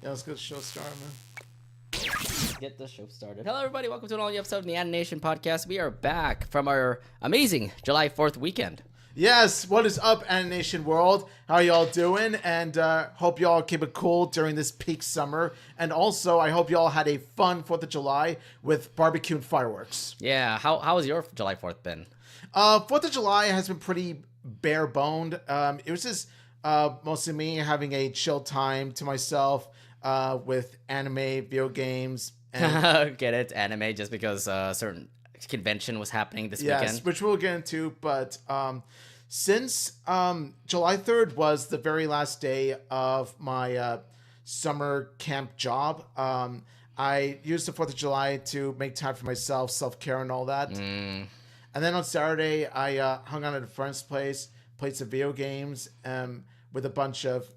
Yeah, let's get the show started, man. Get the show started. Hello, everybody. Welcome to an all-new episode of the Anination Podcast. We are back from our amazing July 4th weekend. Yes, what is up, Anination World? How y'all doing? And hope y'all keep it cool during this peak summer. And also, I hope y'all had a fun 4th of July with barbecue and fireworks. Yeah, how has your July 4th been? 4th of July has been pretty bare-boned. It was just mostly me having a chill time to myself with anime, video games. And Get it? Anime, just because a certain convention was happening this weekend. Yes, which we'll get into. But since July 3rd was the very last day of my summer camp job, I used the 4th of July to make time for myself, self-care and all that. And then on Saturday, I hung out at a friend's place, played some video games with a bunch of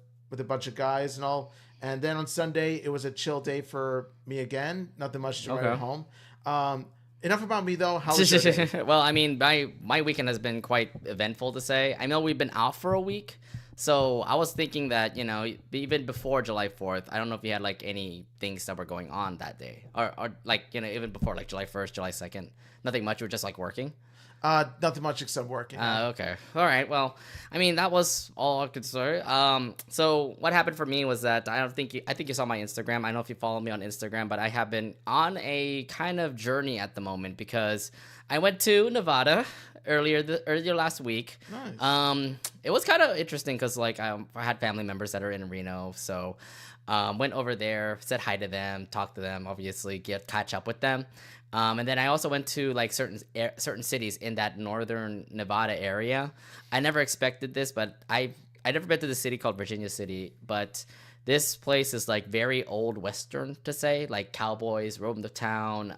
guys and all. And then on Sunday, it was a chill day for me again. Nothing much to do at home. Enough about me, though. How was your day? Well, I mean, my weekend has been quite eventful, to say. I know we've been out for a week, so I was thinking that, even before July 4th, I don't know if you had, any things that were going on that day. Or even before, July 1st, July 2nd. Nothing much. You were just, working? Nothing much except working. Okay. All right. Well, I mean, that was all I could say. So what happened for me was that I think you saw my Instagram. I don't know if you follow me on Instagram, but I have been on a kind of journey at the moment because I went to Nevada earlier last week. Nice. It was kind of interesting because I had family members that are in Reno, so went over there, said hi to them, talked to them, obviously catch up with them. And then I also went to certain cities in that northern Nevada area. I never expected this, but I never been to the city called Virginia City, but this place is very old Western, to say, cowboys roam the town.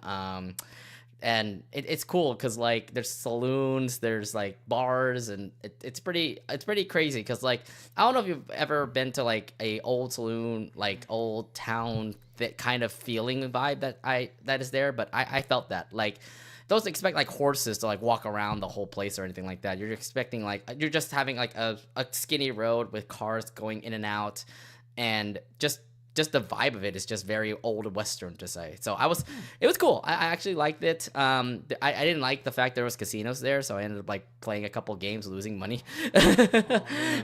And it's cool because there's saloons, there's bars, and it's pretty crazy because I don't know if you've ever been to a old saloon, old town, that kind of feeling vibe that is there, but I felt that. Don't expect horses to walk around the whole place or anything like that. You're expecting you're just having a skinny road with cars going in and out, and just the vibe of it is just very old Western, to say. So it was cool. I actually liked it. I didn't like the fact there was casinos there, so I ended up playing a couple games, losing money.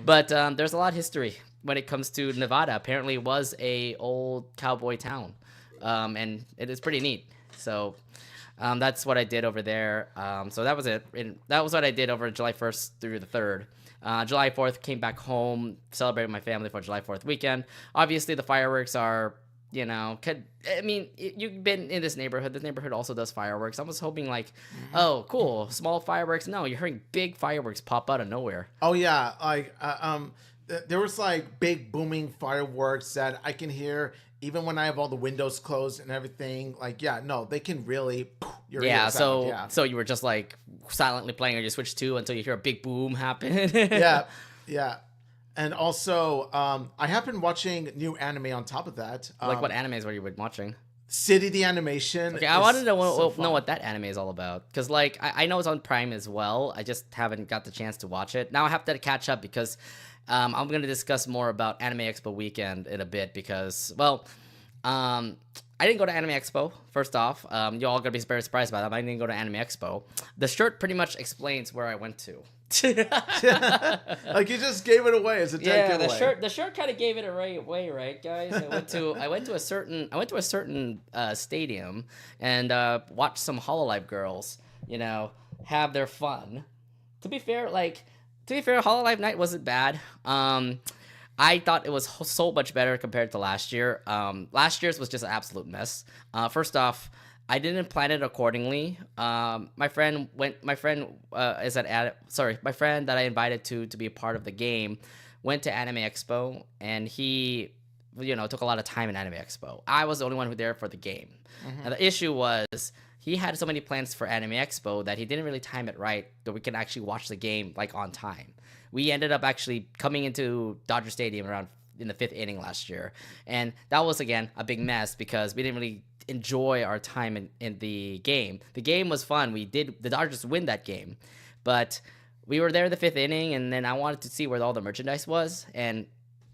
But there's a lot of history when it comes to Nevada. Apparently, it was a old cowboy town, and it is pretty neat. So that's what I did over there. So that was it. And that was what I did over July 1st through the 3rd. July 4th, came back home, celebrated with my family for July 4th weekend. Obviously, the fireworks you've been in this neighborhood. This neighborhood also does fireworks. I was hoping oh, cool, small fireworks. No, you're hearing big fireworks pop out of nowhere. Oh, yeah. There was big booming fireworks that I can hear even when I have all the windows closed and everything. They can really. So you were just silently playing, or you switch to until you hear a big boom happen. yeah. And also, I have been watching new anime on top of that. What animes were you watching? City the Animation. Okay, I wanted to know what that anime is all about. Because, I know it's on Prime as well. I just haven't got the chance to watch it. Now I have to catch up because I'm going to discuss more about Anime Expo weekend in a bit because, I didn't go to Anime Expo, first off. You all going to be very surprised by that. I didn't go to Anime Expo. The shirt pretty much explains where I went to. You just gave it away as a dead giveaway. The shirt kind of gave it away, right, guys? I went to a certain stadium and watched some Hololive girls, have their fun. To be fair, Hololive night wasn't bad. I thought it was so much better compared to last year. Last year's was just an absolute mess. First off, I didn't plan it accordingly. My friend that I invited to be a part of the game went to Anime Expo, and he, took a lot of time in Anime Expo. I was the only one who was there for the game. And the issue was he had so many plans for Anime Expo that he didn't really time it right that we can actually watch the game on time. We ended up actually coming into Dodger Stadium around in the 5th inning last year, and that was again a big mess because we didn't really enjoy our time in the game. The game was fun. The Dodgers win that game, but we were there in the 5th inning, and then I wanted to see where all the merchandise was, and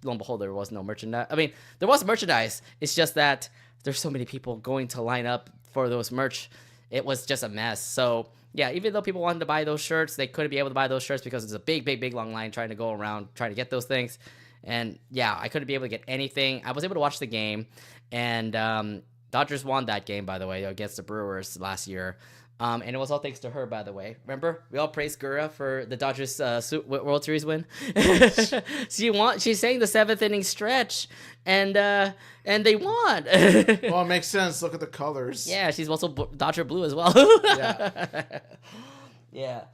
lo and behold, there was no merchandise. I mean, there was merchandise. It's just that there's so many people going to line up for those merch. It was just a mess. So yeah, even though people wanted to buy those shirts, they couldn't be able to buy those shirts because it's a big long line trying to go around trying to get those things. And yeah, I couldn't be able to get anything. I was able to watch the game, and Dodgers won that game, by the way, against the Brewers last year. And it was all thanks to her, by the way. Remember, we all praised Gura for the Dodgers World Series win. She sang the 7th inning stretch, and they won. Well, it makes sense. Look at the colors. Yeah, she's also Dodger blue as well. Yeah. Yeah.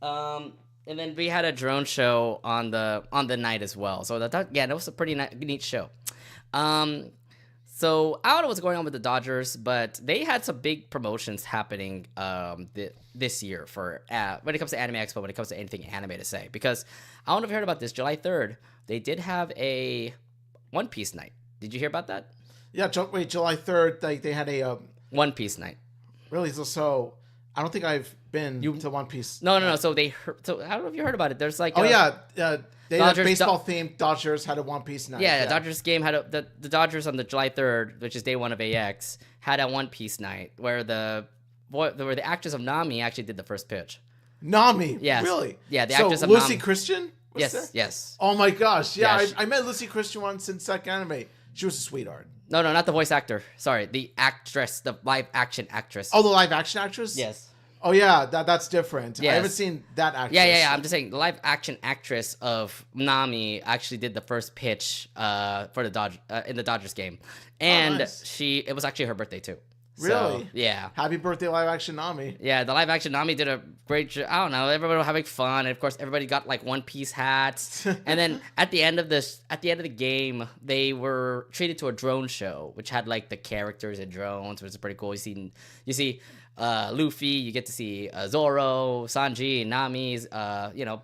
And then we had a drone show on the night as well. So that was a pretty neat show. So I don't know what's going on with the Dodgers, but they had some big promotions happening this year for when it comes to Anime Expo, when it comes to anything anime to say. Because I don't know if you heard about this. July 3rd, they did have a One Piece night. Did you hear about that? Yeah. Wait, July 3rd, they had a One Piece night. Really? So I don't think I've been to One Piece. No. So I don't know if you heard about it. There's like they had baseball themed Dodgers had a One Piece night. Yeah, the Dodgers game had the Dodgers on the July 3rd, which is day one of AX, had a One Piece night where the actress of Nami actually did the first pitch. Nami? Yes. Really? Yeah, the actress of Lucy Nami. Christian? Yes. Oh my gosh. Yeah, Yeah, I met Lucy Christian once in Sec Anime. She was a sweetheart. No, not the voice actor. Sorry, the actress, the live action actress. Oh, the live action actress? Yes. Oh yeah, that's different. Yes. I haven't seen that actress. Yeah. I'm just saying, the live action actress of Nami actually did the first pitch for the in the Dodgers game, and nice. it was actually her birthday too. Really? So, yeah. Happy birthday, live action Nami. Yeah, the live action Nami did a great job. I don't know. Everybody was having fun, and of course, everybody got like One Piece hats. And then at the end of the game, they were treated to a drone show, which had like the characters and drones, which is pretty cool. You see Luffy, you get to see Zoro, Sanji, Nami's,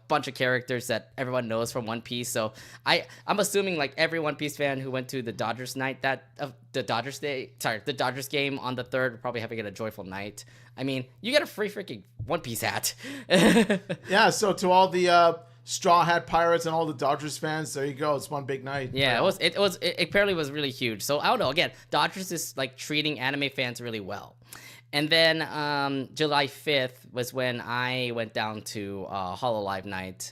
bunch of characters that everyone knows from One Piece. So I'm assuming like every One Piece fan who went to the Dodgers night the Dodgers game on the 3rd will probably having a joyful night. I mean, you get a free freaking One Piece hat. Yeah, so to all the Straw Hat Pirates and all the Dodgers fans, there you go. It's one big night. Yeah, it apparently was really huge. So I don't know. Again, Dodgers is like treating anime fans really well. And then July 5th was when I went down to Hololive night.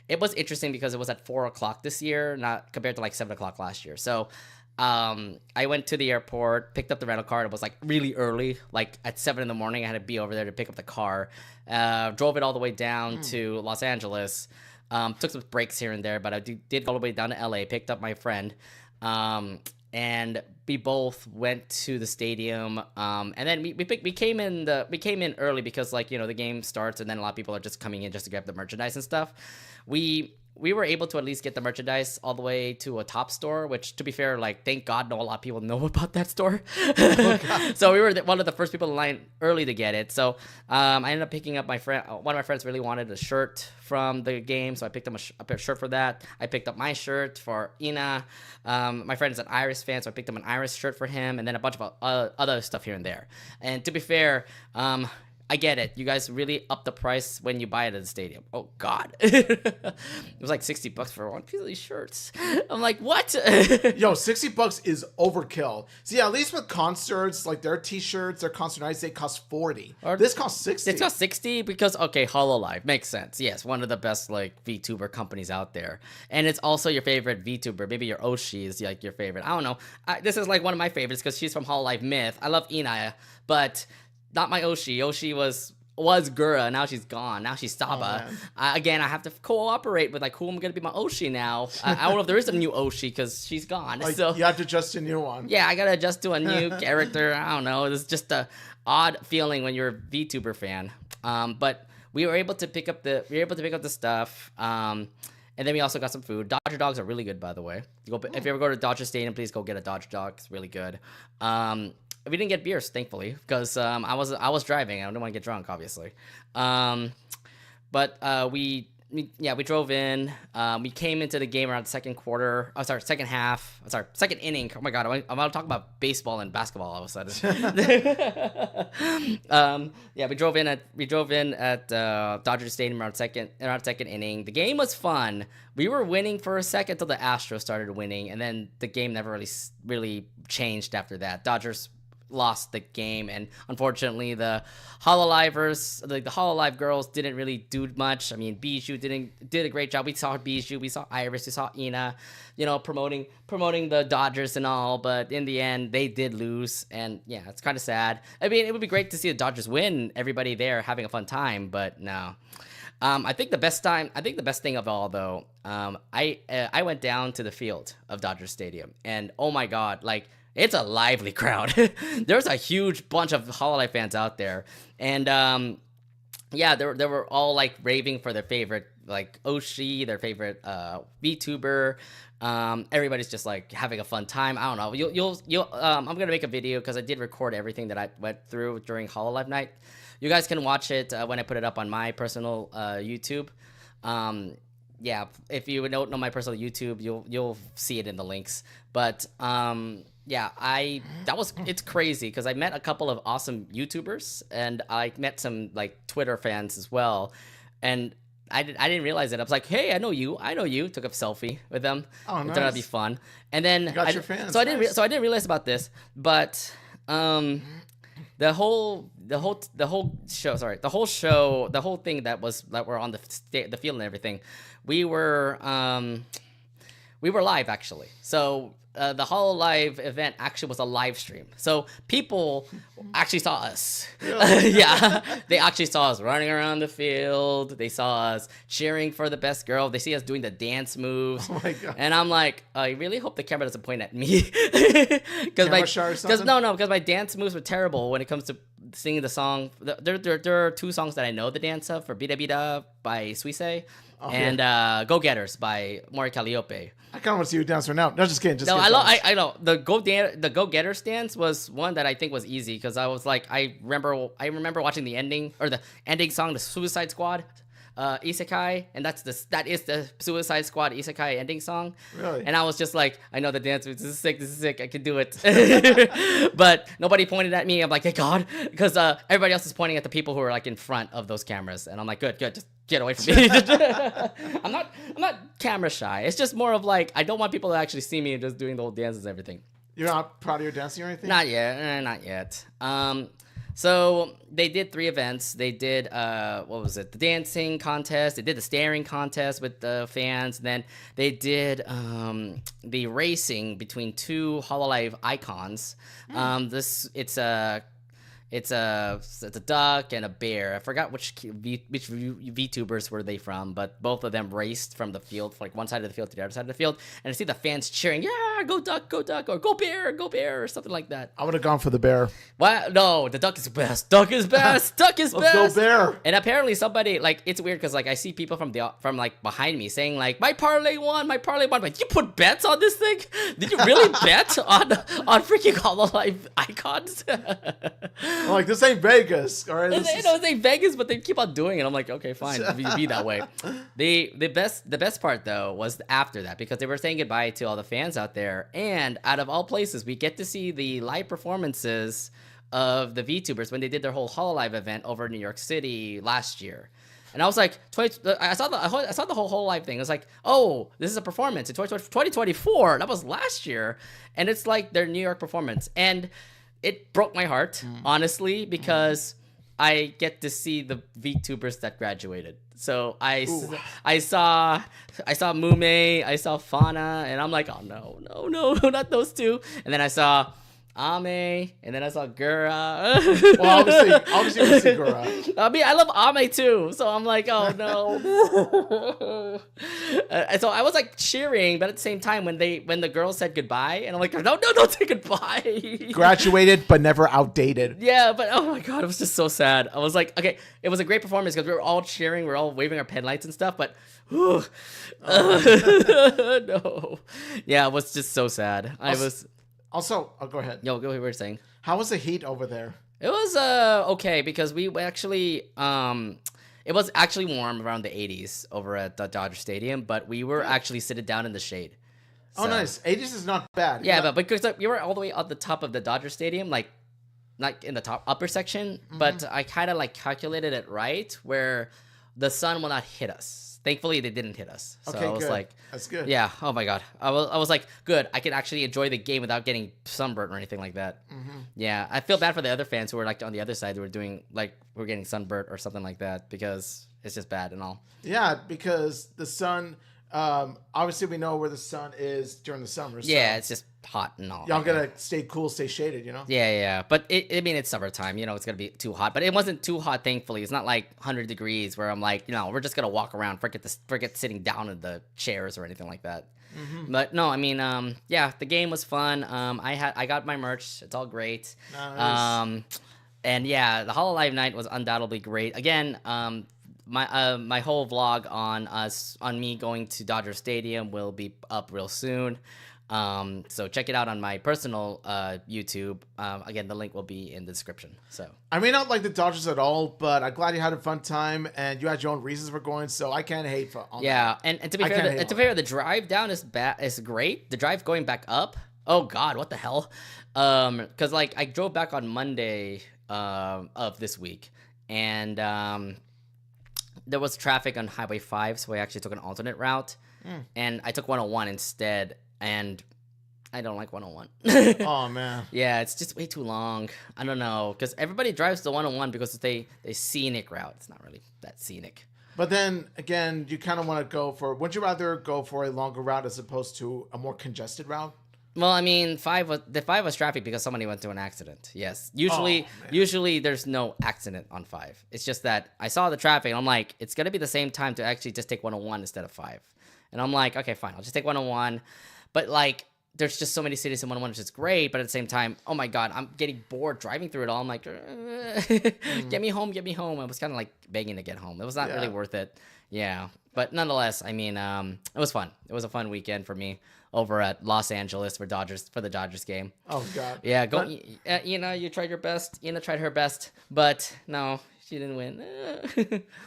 It was interesting because it was at 4 o'clock this year, not compared to like 7 o'clock last year. So I went to the airport, picked up the rental car. It was like really early, like at 7 in the morning. I had to be over there to pick up the car. Drove it all the way down to Los Angeles. Took some breaks here and there, but I did go all the way down to LA, picked up my friend. And we both went to the stadium, and then we came in early because the game starts and then a lot of people are just coming in just to grab the merchandise and stuff. We were able to at least get the merchandise all the way to a top store, which, to be fair, thank God, a lot of people know about that store. So we were one of the first people in line early to get it. So I ended up picking up my friend. One of my friends really wanted a shirt from the game, so I picked him a shirt for that. I picked up my shirt for Ina. My friend is an Iris fan, so I picked up an Iris shirt for him, and then a bunch of other stuff here and there. And to be fair, I get it. You guys really up the price when you buy it at the stadium. Oh, God. It was like $60 for one piece of these shirts. I'm like, what? Yo, $60 is overkill. See, at least with concerts, like their t-shirts, their concert nights, they cost $40. This costs $60. This costs $60 because, okay, Hololive. Makes sense. Yes, one of the best, VTuber companies out there. And it's also your favorite VTuber. Maybe your Oshi is, your favorite. I don't know. This is, one of my favorites because she's from Hololive Myth. I love Inaya, but not my Oshi. Oshi was Gura. Now she's gone. Now she's Saba. Again, I have to cooperate with who I'm gonna be my Oshi now. I don't know if there is a new Oshi because she's gone. So you have to adjust a new one. Yeah, I gotta adjust to a new character. I don't know. It's just a odd feeling when you're a VTuber fan. But we were able to pick up the stuff. And then we also got some food. Dodger dogs are really good, by the way. If you ever go to Dodger Stadium, please go get a Dodger dog. It's really good. We didn't get beers, thankfully, because I was driving. I didn't want to get drunk, obviously. But we we drove in. We came into the game around the second quarter. Oh, sorry, second half. Sorry, second inning. Oh my god, I'm about to talk about baseball and basketball all of a sudden. We drove in at Dodger Stadium around second inning. The game was fun. We were winning for a second until the Astros started winning, and then the game never really changed after that. Dodgers lost the game, and unfortunately the Hololivers, the Hololive girls, didn't really do much. I mean, Bijou did a great job. We saw Bijou, we saw Iris, we saw Ina, promoting the Dodgers and all, but in the end they did lose, and yeah, it's kind of sad. I mean, it would be great to see the Dodgers win, everybody there having a fun time, but no. I think the best thing of all, though, I went down to the field of Dodger Stadium, and oh my god, like, it's a lively crowd. There's a huge bunch of Hololive fans out there. And they were all like raving for their favorite, like, Oshi, their favorite VTuber. Everybody's just like having a fun time. I don't know. You'll I'm gonna make a video because I did record everything that I went through during Hololive night. You guys can watch it when I put it up on my personal YouTube. If you don't know my personal YouTube, you'll see it in the links. But it's crazy because I met a couple of awesome YouTubers, and I met some like Twitter fans as well, and I didn't realize it. I was like, hey, I know you. Took a selfie with them. Oh, nice. I thought that'd be fun. And then you got your fans. So nice. I didn't realize about this, but the whole thing that we're on the field and everything, we were live actually. So the Hololive event actually was a live stream. So people actually saw us. Really? Yeah, they actually saw us running around the field. They saw us cheering for the best girl. They see us doing the dance moves. Oh my god! And I'm like, I really hope the camera doesn't point at me. Because my dance moves were terrible when it comes to singing the song. There are two songs that I know the dance of, for Bida Bida by Suisse and Go Getters by Mori Calliope. I kind of want to see you dance right now. No, just kidding. I know the Go Getters dance was one that I think was easy because I was like, I remember watching the ending song, the Suicide Squad Isekai, and that is the Suicide Squad Isekai ending song. Really? And I was just like, I know the dance moves. This is sick. I can do it. But nobody pointed at me. I'm like, thank God, because everybody else is pointing at the people who are like in front of those cameras, and I'm like, good, just get away from me. I'm not camera shy. It's just more of like, I don't want people to actually see me just doing the whole dances and everything. You're not proud of your dancing or anything? Not yet. So they did 3 events. They did the dancing contest. They did the staring contest with the fans. And then they did the racing between 2 Hololive icons. It's a duck and a bear. I forgot which VTubers were they from, but both of them raced from the field, like one side of the field to the other side of the field, and I see the fans cheering, yeah, go duck, or go bear, or something like that. I would have gone for the bear. What? No, the duck is best. Duck is best. Let's go bear. And apparently somebody, like, it's weird because like I see people from like behind me saying like, my parlay won. Like, you put bets on this thing? Did you really bet on freaking Hololive icons? Like, this ain't Vegas, all right? This ain't Vegas, but they keep on doing it. I'm like, okay, fine, be that way. The best part though was after that, because they were saying goodbye to all the fans out there, and out of all places, we get to see the live performances of the VTubers when they did their whole Hololive event over in New York City last year. And I was like, I saw the whole Hololive thing. I was like, oh, this is a performance in 2024. That was last year, and it's like their New York performance, and it broke my heart, honestly, because I get to see the VTubers that graduated. So I saw Mume, I saw Fauna, and I'm like, oh no, not those two. And then I saw Ame, and then I saw Gura. Well, obviously you see Gura. I mean, I love Ame too, so I'm like, oh no. And so I was like cheering, but at the same time, when the girls said goodbye, and I'm like, no, don't say goodbye. Graduated, but never outdated. Yeah, but oh my god, it was just so sad. I was like, okay, it was a great performance because we were all cheering, we were all waving our pen lights and stuff, but no. Yeah, it was just so sad. Also, go ahead. Yo, go ahead. What were you saying? How was the heat over there? It was okay because we actually It was actually warm around the 80s over at the Dodger Stadium, but we were actually sitting down in the shade. Oh, nice. 80s is not bad. Yeah, but because we were all the way at the top of the Dodger Stadium, like not in the top upper section, but I kind of like calculated it right where the sun will not hit us. Thankfully, they didn't hit us. So Okay, I was good. like, That's good. yeah, oh my God. I was like, good. I can actually enjoy the game without getting sunburned or anything like that. Yeah, I feel bad for the other fans who were like on the other side who were doing like, we're getting sunburnt or something like that because it's just bad and all. Yeah, because the sun, obviously we know where the sun is during the summer. So Yeah, it's just hot and all. y'all gotta stay cool, stay shaded, you know? Yeah. But I mean, it's summertime. You know, it's going to be too hot. But it wasn't too hot, thankfully. It's not like 100 degrees where I'm like, we're just going to walk around, forget sitting down in the chairs or anything like that. But no, I mean, yeah, the game was fun. I got my merch. It's all great. Nice. And yeah, the Hololive night was undoubtedly great. Again, my whole vlog on me going to Dodger Stadium will be up real soon. So check it out on my personal YouTube. Again, the link will be in the description. So I may not like the Dodgers at all, but I'm glad you had a fun time and you had your own reasons for going, so I can't hate for on yeah, that. and to be fair, the drive down is great. The drive going back up, oh God, what the hell? Because like I drove back on Monday of this week, and there was traffic on Highway 5, so I actually took an alternate route, and I took 101 instead. And I don't like 101. Oh, man. Yeah, it's just way too long. I don't know, because everybody drives the 101 because they scenic route. It's not really that scenic. But then, again, you kind of want to would you rather go for a longer route as opposed to a more congested route? Well, I mean, the 5 was traffic because somebody went to an accident. Yes. Usually there's no accident on 5. It's just that I saw the traffic, and I'm like, it's going to be the same time to actually just take 101 instead of 5. And I'm like, okay, fine, I'll just take 101. But, like, there's just so many cities in 101, which is great. But at the same time, oh, my God, I'm getting bored driving through it all. I'm like, get me home. I was kind of, like, begging to get home. It was not really worth it. Yeah. But nonetheless, I mean, it was fun. It was a fun weekend for me over at Los Angeles for the Dodgers game. Oh, God. Yeah, you tried your best. Ina tried her best. But, no, she didn't win.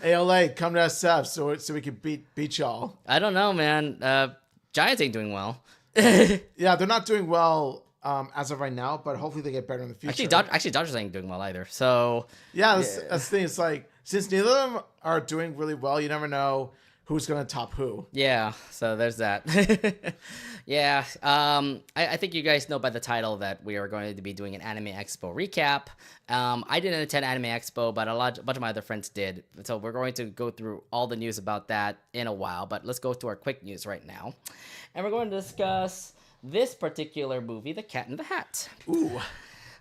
ALA, come to SF so we can beat y'all. I don't know, man. Giants ain't doing well. Yeah, they're not doing well as of right now, but hopefully they get better in the future. Actually, Dodgers ain't doing well either. So yeah, that's the thing. It's like, since neither of them are doing really well, you never know who's going to top who. Yeah, so there's that. Yeah, I think you guys know by the title that we are going to be doing an Anime Expo recap. I didn't attend Anime Expo, but a bunch of my other friends did. So we're going to go through all the news about that in a while, but let's go to our quick news right now. And we're going to discuss this particular movie, The Cat in the Hat. Ooh.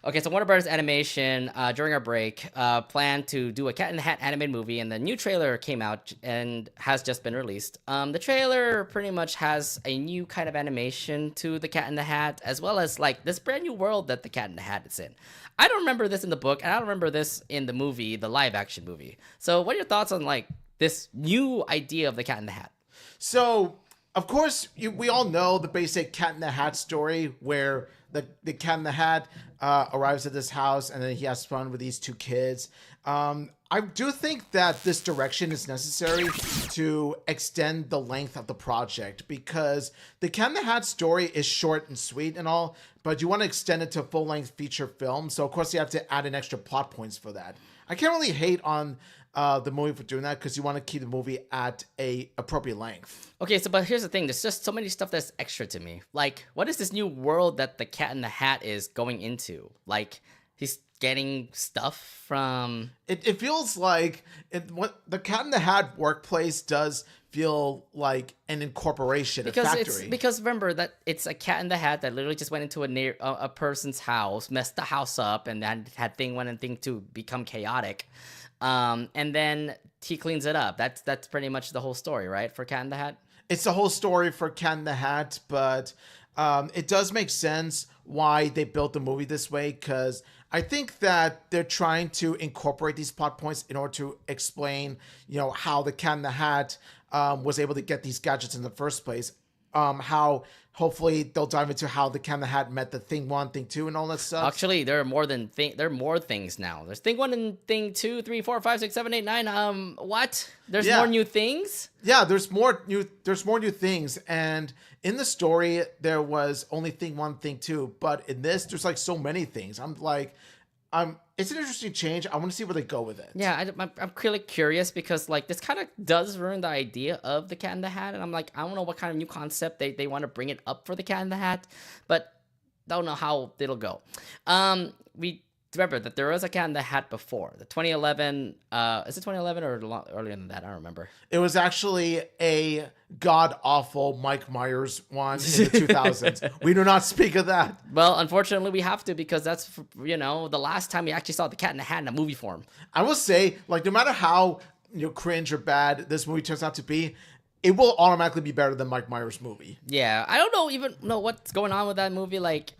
Okay, so Warner Brothers Animation, during our break, planned to do a Cat in the Hat animated movie, and the new trailer came out and has just been released. The trailer pretty much has a new kind of animation to the Cat in the Hat, as well as like this brand new world that the Cat in the Hat is in. I don't remember this in the book, and I don't remember this in the movie, the live action movie. So what are your thoughts on like this new idea of the Cat in the Hat? So, of course, we all know the basic Cat in the Hat story where the Cat in the Hat arrives at this house and then he has fun with these two kids. I do think that this direction is necessary to extend the length of the project because the Cat in the Hat story is short and sweet and all, but you want to extend it to a full-length feature film. So, of course, you have to add in extra plot points for that. I can't really hate on the movie for doing that because you want to keep the movie at a appropriate length. Okay, but here's the thing. There's just so many stuff that's extra to me. Like, what is this new world that the Cat in the Hat is going into? Like, he's getting stuff from... It feels like what the Cat in the Hat workplace does feel like an incorporation, a factory. Because remember that it's a Cat in the Hat that literally just went into a person's house, messed the house up, and then had thing to become chaotic. And then he cleans it up. That's pretty much the whole story, right? For Cat in the Hat? It's the whole story for Cat in the Hat, but it does make sense why they built the movie this way, because I think that they're trying to incorporate these plot points in order to explain, how the Cat in the Hat was able to get these gadgets in the first place. how hopefully they'll dive into how the Cat in the Hat met the Thing 1, Thing 2, and all that stuff. Actually, there are more things now. There's Thing 1 and Thing 2, 3, 4, 5, 6, 7, 8, 9. What? There's more new things? Yeah, there's more new things. And in the story, there was only Thing 1, Thing 2. But in this, there's like so many things. It's an interesting change. I want to see where they go with it. Yeah, I'm really curious because like this kind of does ruin the idea of the Cat in the Hat, and I'm like, I don't know what kind of new concept they want to bring it up for the Cat in the Hat, but don't know how it'll go. We remember that there was a Cat in the Hat before the 2011. Is it 2011 or earlier than that? I don't remember. It was actually a god awful Mike Myers one in the 2000s. We do not speak of that. Well, unfortunately, we have to because that's the last time we actually saw the Cat in the Hat in a movie form. I will say, like, no matter how cringe or bad this movie turns out to be, it will automatically be better than Mike Myers' movie. Yeah, I don't even know what's going on with that movie. Like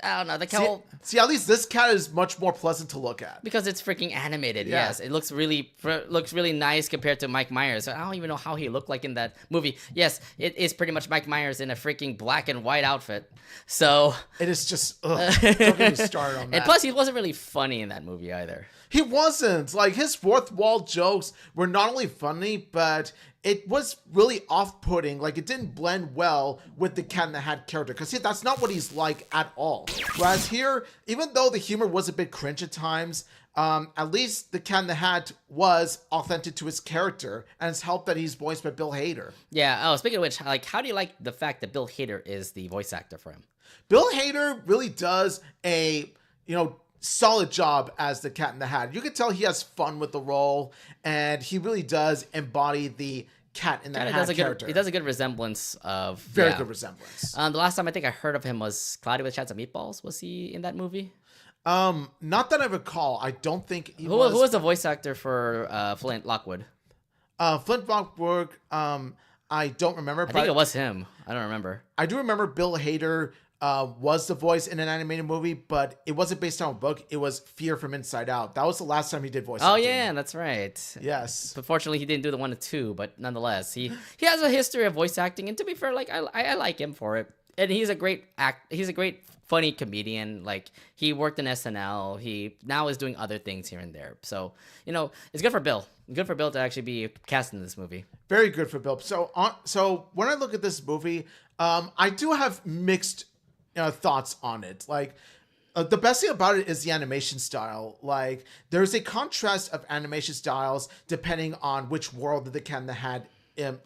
I don't know. The see, at least this cat is much more pleasant to look at because it's freaking animated. Yeah. Yes, it looks really nice compared to Mike Myers. I don't even know how he looked like in that movie. Yes, it is pretty much Mike Myers in a freaking black and white outfit. So it is just don't get me started on that. And plus, he wasn't really funny in that movie either. He wasn't. Like, his fourth wall jokes were not only funny, but it was really off-putting. Like, it didn't blend well with the Cat in the Hat character. Because that's not what he's like at all. Whereas here, even though the humor was a bit cringe at times, at least the Cat in the Hat was authentic to his character. And it's helped that he's voiced by Bill Hader. Yeah. Oh, speaking of which, like, how do you like the fact that Bill Hader is the voice actor for him? Bill Hader really does a, solid job as the Cat in the Hat. You can tell he has fun with the role, and he really does embody the Cat in the Hat character. He does a good resemblance of... Very good resemblance. The last time I think I heard of him was Cloudy with a Chance of Meatballs. Was he in that movie? Not that I recall. I don't think he was. Who was the voice actor for Flint Lockwood? Flint Lockwood, I don't remember. I think it was him. I don't remember. I do remember Bill Hader was the voice in an animated movie, but it wasn't based on a book. It was Fear from Inside Out. That was the last time he did voice acting. Oh, yeah, that's right. Yes. But fortunately, he didn't do the 1 and 2, but nonetheless, he has a history of voice acting, and to be fair, like I like him for it. And he's a great funny comedian. Like, he worked in SNL. He now is doing other things here and there. So, it's good for Bill. Good for Bill to actually be cast in this movie. Very good for Bill. So when I look at this movie, I do have mixed thoughts on it. Like, the best thing about it is the animation style. Like, there's a contrast of animation styles depending on which world the Cat in the Hat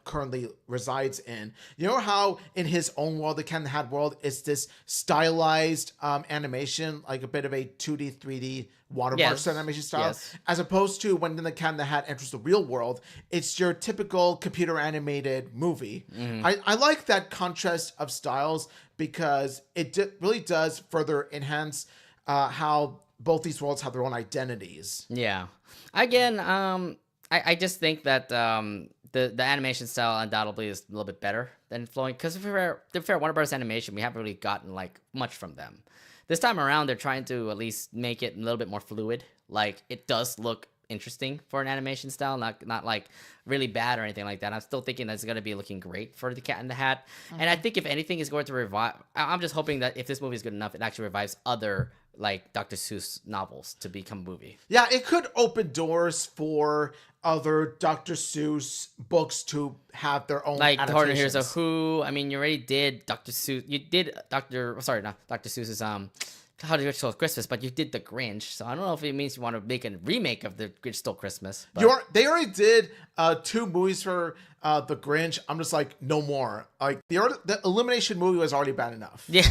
currently resides in. You know how in his own world, the Cat in the Hat world, is this stylized animation, like a bit of a 2D, 3D watermark animation style, as opposed to when the Cat in the Hat enters the real world, it's your typical computer animated movie. Mm-hmm. I like that contrast of styles because it really does further enhance how both these worlds have their own identities. Yeah. Again, I just think that the animation style undoubtedly is a little bit better than flowing, because to be fair, Warner Bros. Animation, we haven't really gotten like much from them. This time around, they're trying to at least make it a little bit more fluid. Like, it does look interesting for an animation style, not like really bad or anything like that. I'm still thinking that's going to be looking great for the Cat in the Hat. Mm-hmm. And I think if anything is going to revive, I'm just hoping that if this movie is good enough, it actually revives other like Dr. Seuss novels to become a movie. Yeah, it could open doors for other Dr. Seuss books to have their own like adaptations. Here's a Who. I mean, you already did Dr. Seuss. You did not Dr. Seuss's How to Stole Christmas, but you did The Grinch, so I don't know if it means you want to make a remake of The Grinch Stole Christmas. But... They already did 2 movies for The Grinch. I'm just like, no more. Like, the Illumination movie was already bad enough. Yeah.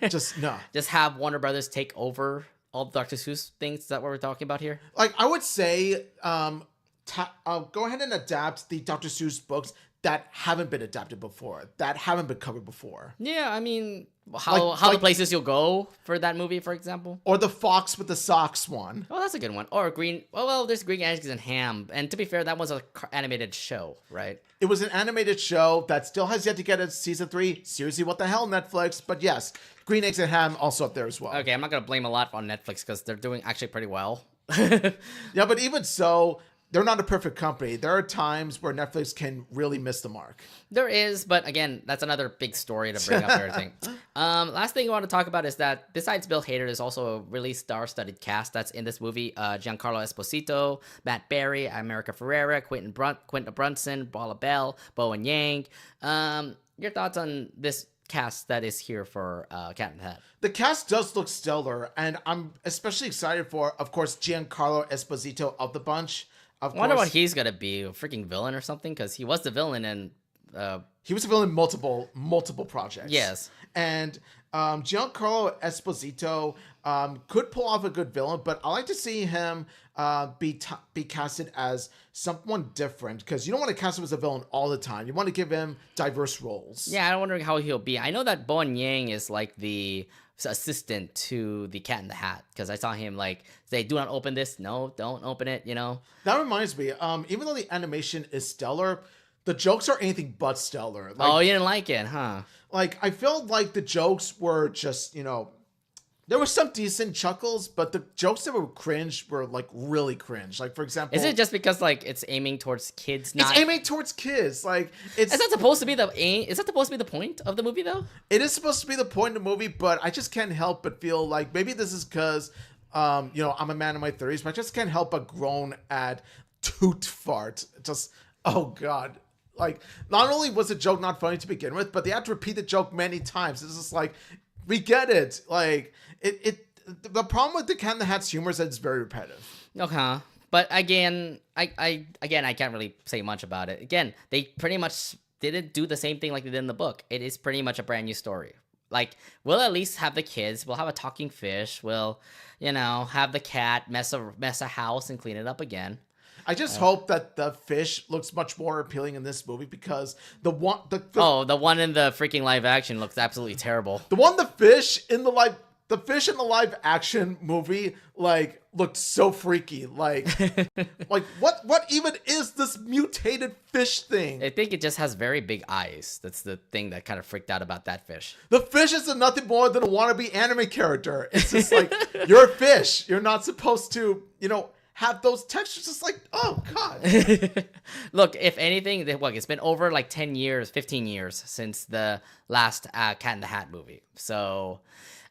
Just no. Just have Warner Brothers take over all the Dr. Seuss things. Is that what we're talking about here? Like, I would say, go ahead and adapt the Dr. Seuss books that haven't been adapted before, that haven't been covered before. Yeah, I mean, how the places you'll go for that movie, for example. Or the Fox with the Socks one. Oh, that's a good one. Or there's Green Eggs and Ham. And to be fair, that was an animated show, right? It was an animated show that still has yet to get a season 3. Seriously, what the hell, Netflix? But yes, Green Eggs and Ham also up there as well. Okay, I'm not going to blame a lot on Netflix because they're doing actually pretty well. Yeah, but even so, they're not a perfect company. There are times where Netflix can really miss the mark. There is, but again, that's another big story to bring up everything. Last thing I want to talk about is that besides Bill Hader, there's also a really star-studded cast that's in this movie. Giancarlo Esposito, Matt Berry, America Ferrera, Quentin Brunson, Paula Bell, Bowen Yang. Your thoughts on this cast that is here for Cat in the Hat? The cast does look stellar, and I'm especially excited for, of course, Giancarlo Esposito of the bunch. I wonder what he's gonna be, a freaking villain or something, because he was the villain in he was a villain in multiple projects. Yes. And Giancarlo Esposito could pull off a good villain, but I like to see him be casted as someone different, because you don't want to cast him as a villain all the time. You want to give him diverse roles. Yeah, I'm wondering how he'll be. I know that Bowen Yang is like the assistant to the Cat in the Hat, because I saw him like say, "Do not open this. No, don't open it." You know. That reminds me. Even though the animation is stellar, the jokes are anything but stellar. Like, oh, you didn't like it, huh? Like, I felt like the jokes were just, there were some decent chuckles, but the jokes that were cringe were like really cringe. Like, for example, is it just because like it's aiming towards kids? It's aiming towards kids. Like, is that supposed to be the aim? Is that supposed to be the point of the movie, though? It is supposed to be the point of the movie, but I just can't help but feel like maybe this is because, I'm a man in my 30s, but I just can't help but groan at toot fart. Just, oh god. Like, not only was the joke not funny to begin with, but they had to repeat the joke many times. It's just like, we get it. Like, the problem with the Cat in the Hat's humor is that it's very repetitive. Okay. But again, I can't really say much about it. Again, they pretty much didn't do the same thing like they did in the book. It is pretty much a brand new story. Like, we'll at least have the kids. We'll have a talking fish. We'll, have the cat mess a house and clean it up again. I just hope that the fish looks much more appealing in this movie, because the one in the freaking live action looks absolutely terrible. The fish in the live action movie like looked so freaky. Like like what even is this mutated fish thing? I think it just has very big eyes. That's the thing that kind of freaked out about that fish. The fish is nothing more than a wannabe anime character. It's just like, you're a fish. You're not supposed to, have those textures. Just like, oh god. Look, if anything, it's been over like 10 years, 15 years since the last Cat in the Hat movie. So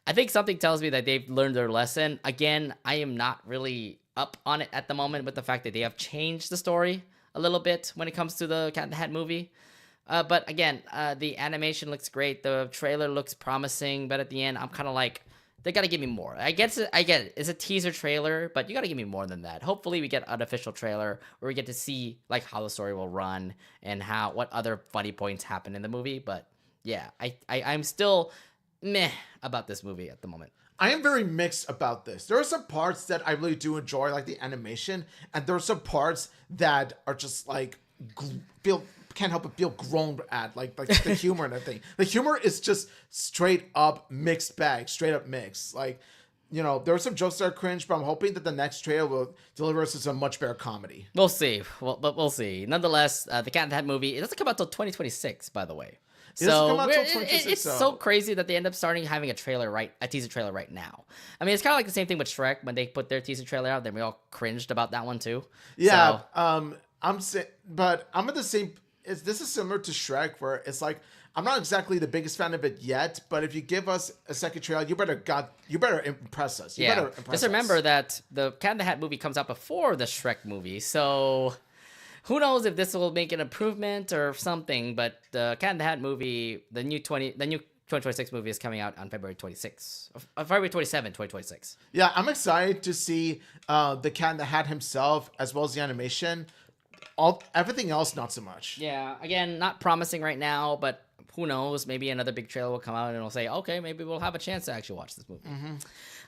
I think something tells me that they've learned their lesson. Again, I am not really up on it at the moment with the fact that they have changed the story a little bit when it comes to the Cat in the Hat movie. But again, the animation looks great. The trailer looks promising, but at the end, I'm kind of like, they got to give me more. I get it. It's a teaser trailer, but you got to give me more than that. Hopefully we get an official trailer where we get to see like how the story will run and what other funny points happen in the movie. But yeah, I'm still meh about this movie at the moment. I am very mixed about this. There are some parts that I really do enjoy, like the animation, and there are some parts that are just like can't help but feel grown at, like the humor and everything. The humor is just straight up mixed bag, straight up mix. Like, there are some jokes that are cringe, but I'm hoping that the next trailer will deliver us with a much better comedy. We'll see. But we'll see. Nonetheless, the Cat in the Hat movie, it doesn't come out till 2026, by the way. So it's so crazy that they end up having a teaser trailer right now. I mean, it's kind of like the same thing with Shrek when they put their teaser trailer out. Then we all cringed about that one too. Yeah, so. But I'm at the same. This is similar to Shrek, where it's like, I'm not exactly the biggest fan of it yet, but if you give us a second trailer, you better impress us. Just remember that the Cat in the Hat movie comes out before the Shrek movie, so who knows if this will make an improvement or something. But the Cat in the Hat movie, the new 2026 movie is coming out on February 27, 2026. Yeah, I'm excited to see the Cat in the Hat himself, as well as the animation. Everything else, not so much. Yeah, again, not promising right now, but who knows? Maybe another big trailer will come out and it'll say, okay, maybe we'll have a chance to actually watch this movie. Mm-hmm.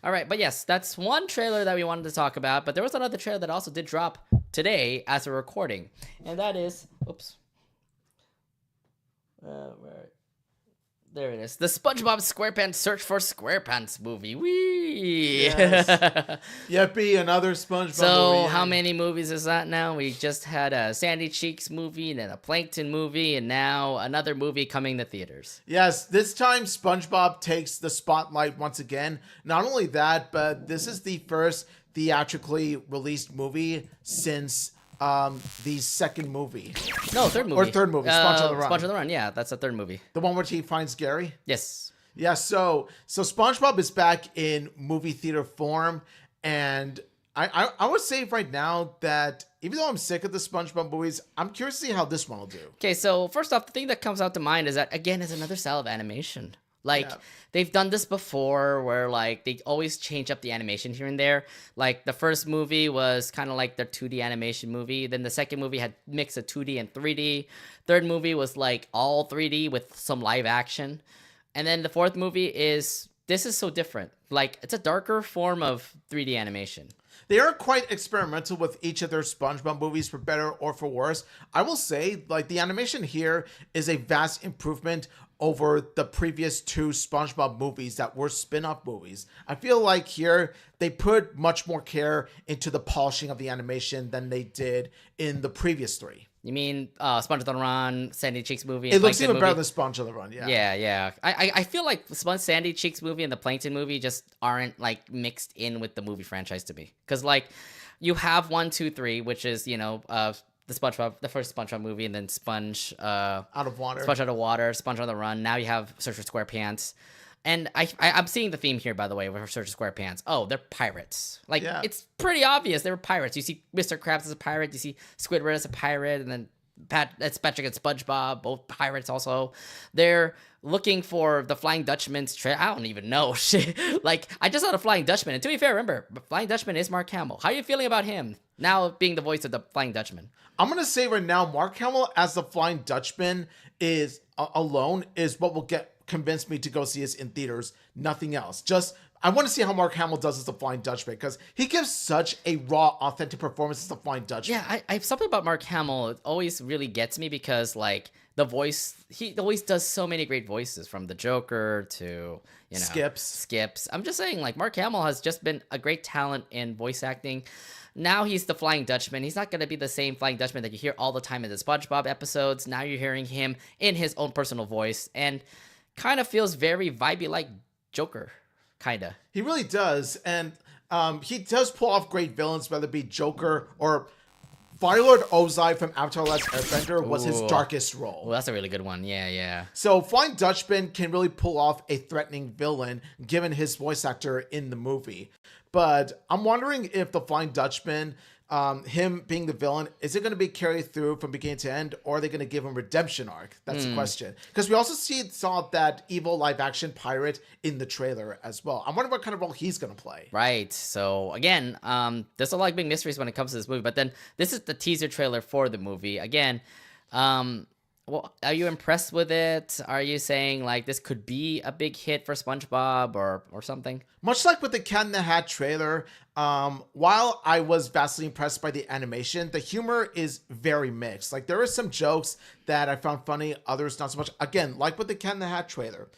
All right, but yes, that's one trailer that we wanted to talk about, but there was another trailer that also did drop today as we're recording, and that is, there it is. The Spongebob Squarepants Search for Squarepants movie. Whee! Yes. Yippee, another SpongeBob movie. So, how many movies is that now? We just had a Sandy Cheeks movie, and then a Plankton movie, and now another movie coming to theaters. Yes, this time SpongeBob takes the spotlight once again. Not only that, but this is the first theatrically released movie since the second movie. No, third movie. Or third movie, Sponge on the Run. Sponge on the Run, yeah, that's the third movie. The one where he finds Gary? Yes. Yeah, so SpongeBob is back in movie theater form, and I would say right now that even though I'm sick of the SpongeBob movies, I'm curious to see how this one will do. Okay, so first off, the thing that comes out to mind is that, again, it's another style of animation. Like, they've done this before where, like, they always change up the animation here and there. Like, the first movie was kind of like their 2D animation movie. Then the second movie had mix of 2D and 3D. Third movie was, like, all 3D with some live action. And then the fourth movie is so different. Like, it's a darker form of 3D animation. They are quite experimental with each of their SpongeBob movies, for better or for worse. I will say, like, the animation here is a vast improvement over the previous two SpongeBob movies that were spin-off movies. I feel like here they put much more care into the polishing of the animation than they did in the previous three. You mean Sponge on the Run, Sandy Cheeks movie? It looks even better than Sponge on the Run, yeah. Yeah. I feel like Sandy Cheeks movie and the Plankton movie just aren't, like, mixed in with the movie franchise to me. Because, like, you have 1, 2, 3, which is, you know, the first SpongeBob movie, and then Sponge Out of Water, Sponge on the Run. Now you have Search for Squarepants. And I'm seeing the theme here, by the way, with Search for Squarepants. Oh, they're pirates. Like, It's pretty obvious they were pirates. You see Mr. Krabs as a pirate. You see Squidward as a pirate. And then that's Patrick and SpongeBob, both pirates also. They're looking for the Flying Dutchman's trail. I don't even know. Like, I just saw the Flying Dutchman. And to be fair, remember, Flying Dutchman is Mark Hamill. How are you feeling about him now being the voice of the Flying Dutchman? I'm going to say right now, Mark Hamill as the Flying Dutchman is alone is what will convince me to go see this in theaters. Nothing else. Just, I want to see how Mark Hamill does as the Flying Dutchman, because he gives such a raw, authentic performance as the Flying Dutchman. Yeah, I something about Mark Hamill, it always really gets me, because, like, the voice, he always does so many great voices, from the Joker to, you know, Skips. I'm just saying, like, Mark Hamill has just been a great talent in voice acting. Now he's the Flying Dutchman. He's not going to be the same Flying Dutchman that you hear all the time in the SpongeBob episodes. Now you're hearing him in his own personal voice, and kind of feels very vibey like Joker, kind of. He really does, and he does pull off great villains, whether it be Joker or Firelord Ozai from Avatar: The Last Airbender was his darkest role. Well, that's a really good one. Yeah. So Flying Dutchman can really pull off a threatening villain, given his voice actor in the movie. But I'm wondering if the Flying Dutchman, him being the villain, is it going to be carried through from beginning to end, or are they going to give him a redemption arc? That's the question. Because we also saw that evil live-action pirate in the trailer as well. I'm wondering what kind of role he's going to play. Right. So, again, there's a lot of big mysteries when it comes to this movie. But then this is the teaser trailer for the movie. Again, well, are you impressed with it? Are you saying, like, this could be a big hit for SpongeBob or something? Much like with the Cat in the Hat trailer, while I was vastly impressed by the animation, the humor is very mixed. Like, there are some jokes that I found funny, others not so much. Again, like with the Cat in the Hat trailer.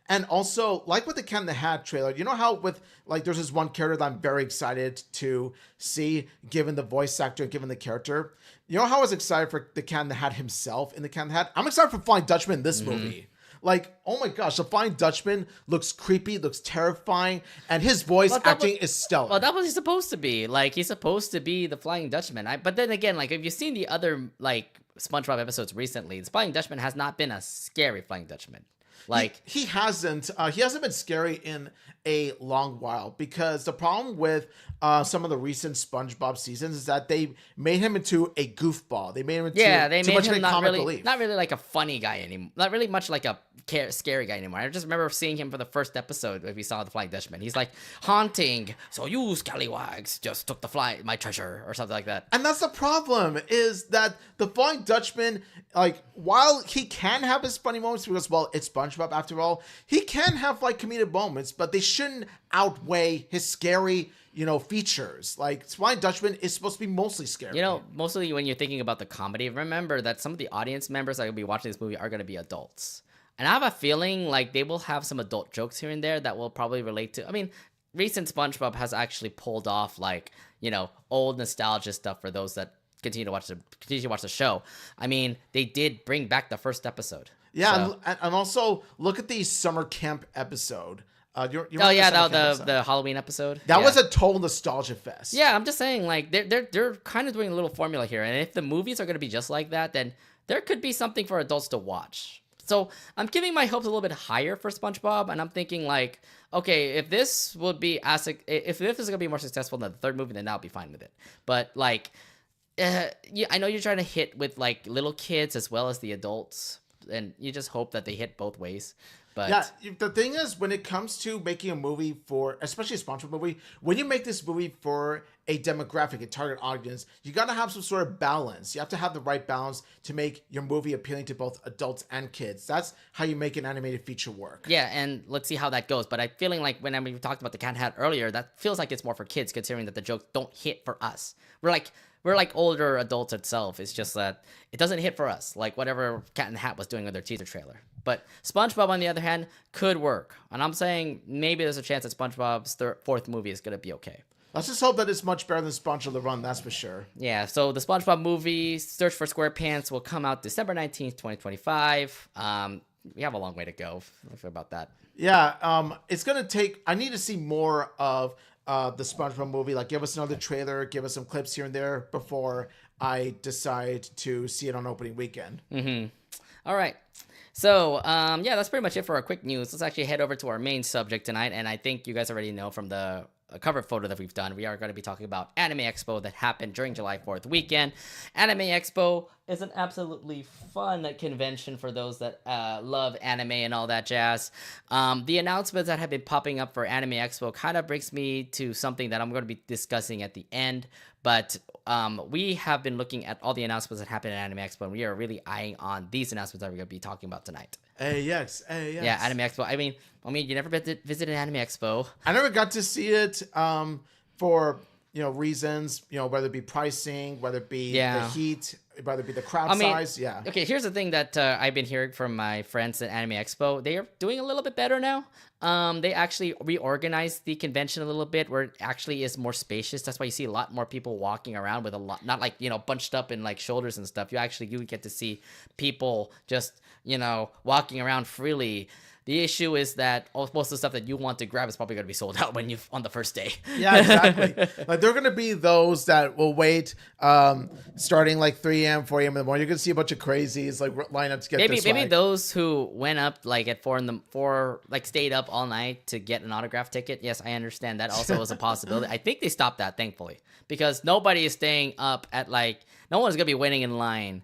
And also, like with the Cat in the Hat trailer, you know how with, like, there's this one character that I'm very excited to see, given the voice actor, given the character. You know how I was excited for the Cat in the Hat himself in the Cat in the Hat? I'm excited for Flying Dutchman in this movie. Like, oh my gosh, the Flying Dutchman looks creepy, looks terrifying, and his voice acting is stellar. Well, that was he's supposed to be. Like, he's supposed to be the Flying Dutchman. But then again, like, if you've seen the other, like, SpongeBob episodes recently, the Flying Dutchman has not been a scary Flying Dutchman. Like, he hasn't been scary in a long while, because the problem with some of the recent SpongeBob seasons is that they made him into a goofball. They made him into too much of a comic relief. Not really like a funny guy anymore. Not really much like a scary guy anymore. I just remember seeing him for the first episode if we saw the Flying Dutchman. He's like, haunting, so you scallywags just took my treasure, or something like that. And that's the problem, is that the Flying Dutchman, like, while he can have his funny moments, because, well, it's SpongeBob after all, he can have, like, comedic moments, but they shouldn't outweigh his scary, features. Like, Flying Dutchman is supposed to be mostly scary. Mostly when you're thinking about the comedy, remember that some of the audience members that will be watching this movie are going to be adults. And I have a feeling like they will have some adult jokes here and there that will probably relate to, I mean, recent SpongeBob has actually pulled off, like, old nostalgia stuff for those that continue to watch the show. I mean, they did bring back the first episode. Yeah, so. And also look at the summer camp episode Oh yeah, the Halloween episode. That was a total nostalgia fest. Yeah, I'm just saying, like they're kind of doing a little formula here, and if the movies are going to be just like that, then there could be something for adults to watch. So I'm giving my hopes a little bit higher for SpongeBob, and I'm thinking like, okay, if this is gonna be more successful than the third movie, then I'll be fine with it. But like, yeah, I know you're trying to hit with like little kids as well as the adults, and you just hope that they hit both ways. But yeah, the thing is, when it comes to making a movie for, especially a SpongeBob movie, when you make this movie for a demographic, a target audience, you got to have some sort of balance. You have to have the right balance to make your movie appealing to both adults and kids. That's how you make an animated feature work. Yeah, and let's see how that goes. But I'm feeling like when we talked about the Cat in the Hat earlier, that feels like it's more for kids, considering that the jokes don't hit for us. We're like older adults itself. It's just that it doesn't hit for us, like whatever Cat in the Hat was doing with their teaser trailer. But SpongeBob, on the other hand, could work. And I'm saying maybe there's a chance that SpongeBob's fourth movie is going to be okay. Let's just hope that it's much better than SpongeBob the Run, that's for sure. Yeah, so the SpongeBob movie, Search for Squarepants, will come out December 19th, 2025. We have a long way to go about that. Yeah, it's going to take... I need to see more of the SpongeBob movie. Like, give us another trailer, give us some clips here and there before I decide to see it on opening weekend. Mm-hmm. All right. So, yeah, that's pretty much it for our quick news. Let's actually head over to our main subject tonight. And I think you guys already know from the cover photo that we've done, we are going to be talking about Anime Expo that happened during July 4th weekend. Anime Expo is an absolutely fun convention for those that love anime and all that jazz. The announcements that have been popping up for Anime Expo kind of brings me to something that I'm going to be discussing at the end. But we have been looking at all the announcements that happened at Anime Expo, and we are really eyeing on these announcements that we're going to be talking about tonight. AX. Yeah, Anime Expo. I mean, you never visited Anime Expo. I never got to see it for reasons, whether it be pricing, whether it be the heat, whether it be the crowd size. Yeah. Okay, here's the thing that I've been hearing from my friends at Anime Expo. They are doing a little bit better now. They actually reorganized the convention a little bit where it actually is more spacious. That's why you see a lot more people walking around with a lot, not like, bunched up in like shoulders and stuff. You get to see people just, walking around freely. The issue is that most of the stuff that you want to grab is probably going to be sold out on the first day. Yeah, exactly. Like, there are going to be those that will wait starting like 3 a.m., 4 a.m. in the morning. You're going to see a bunch of crazies like line up to get this Maybe those who went up like at 4 like stayed up all night to get an autograph ticket. Yes, I understand that also was a possibility. I think they stopped that, thankfully, because nobody is staying up at no one's going to be waiting in line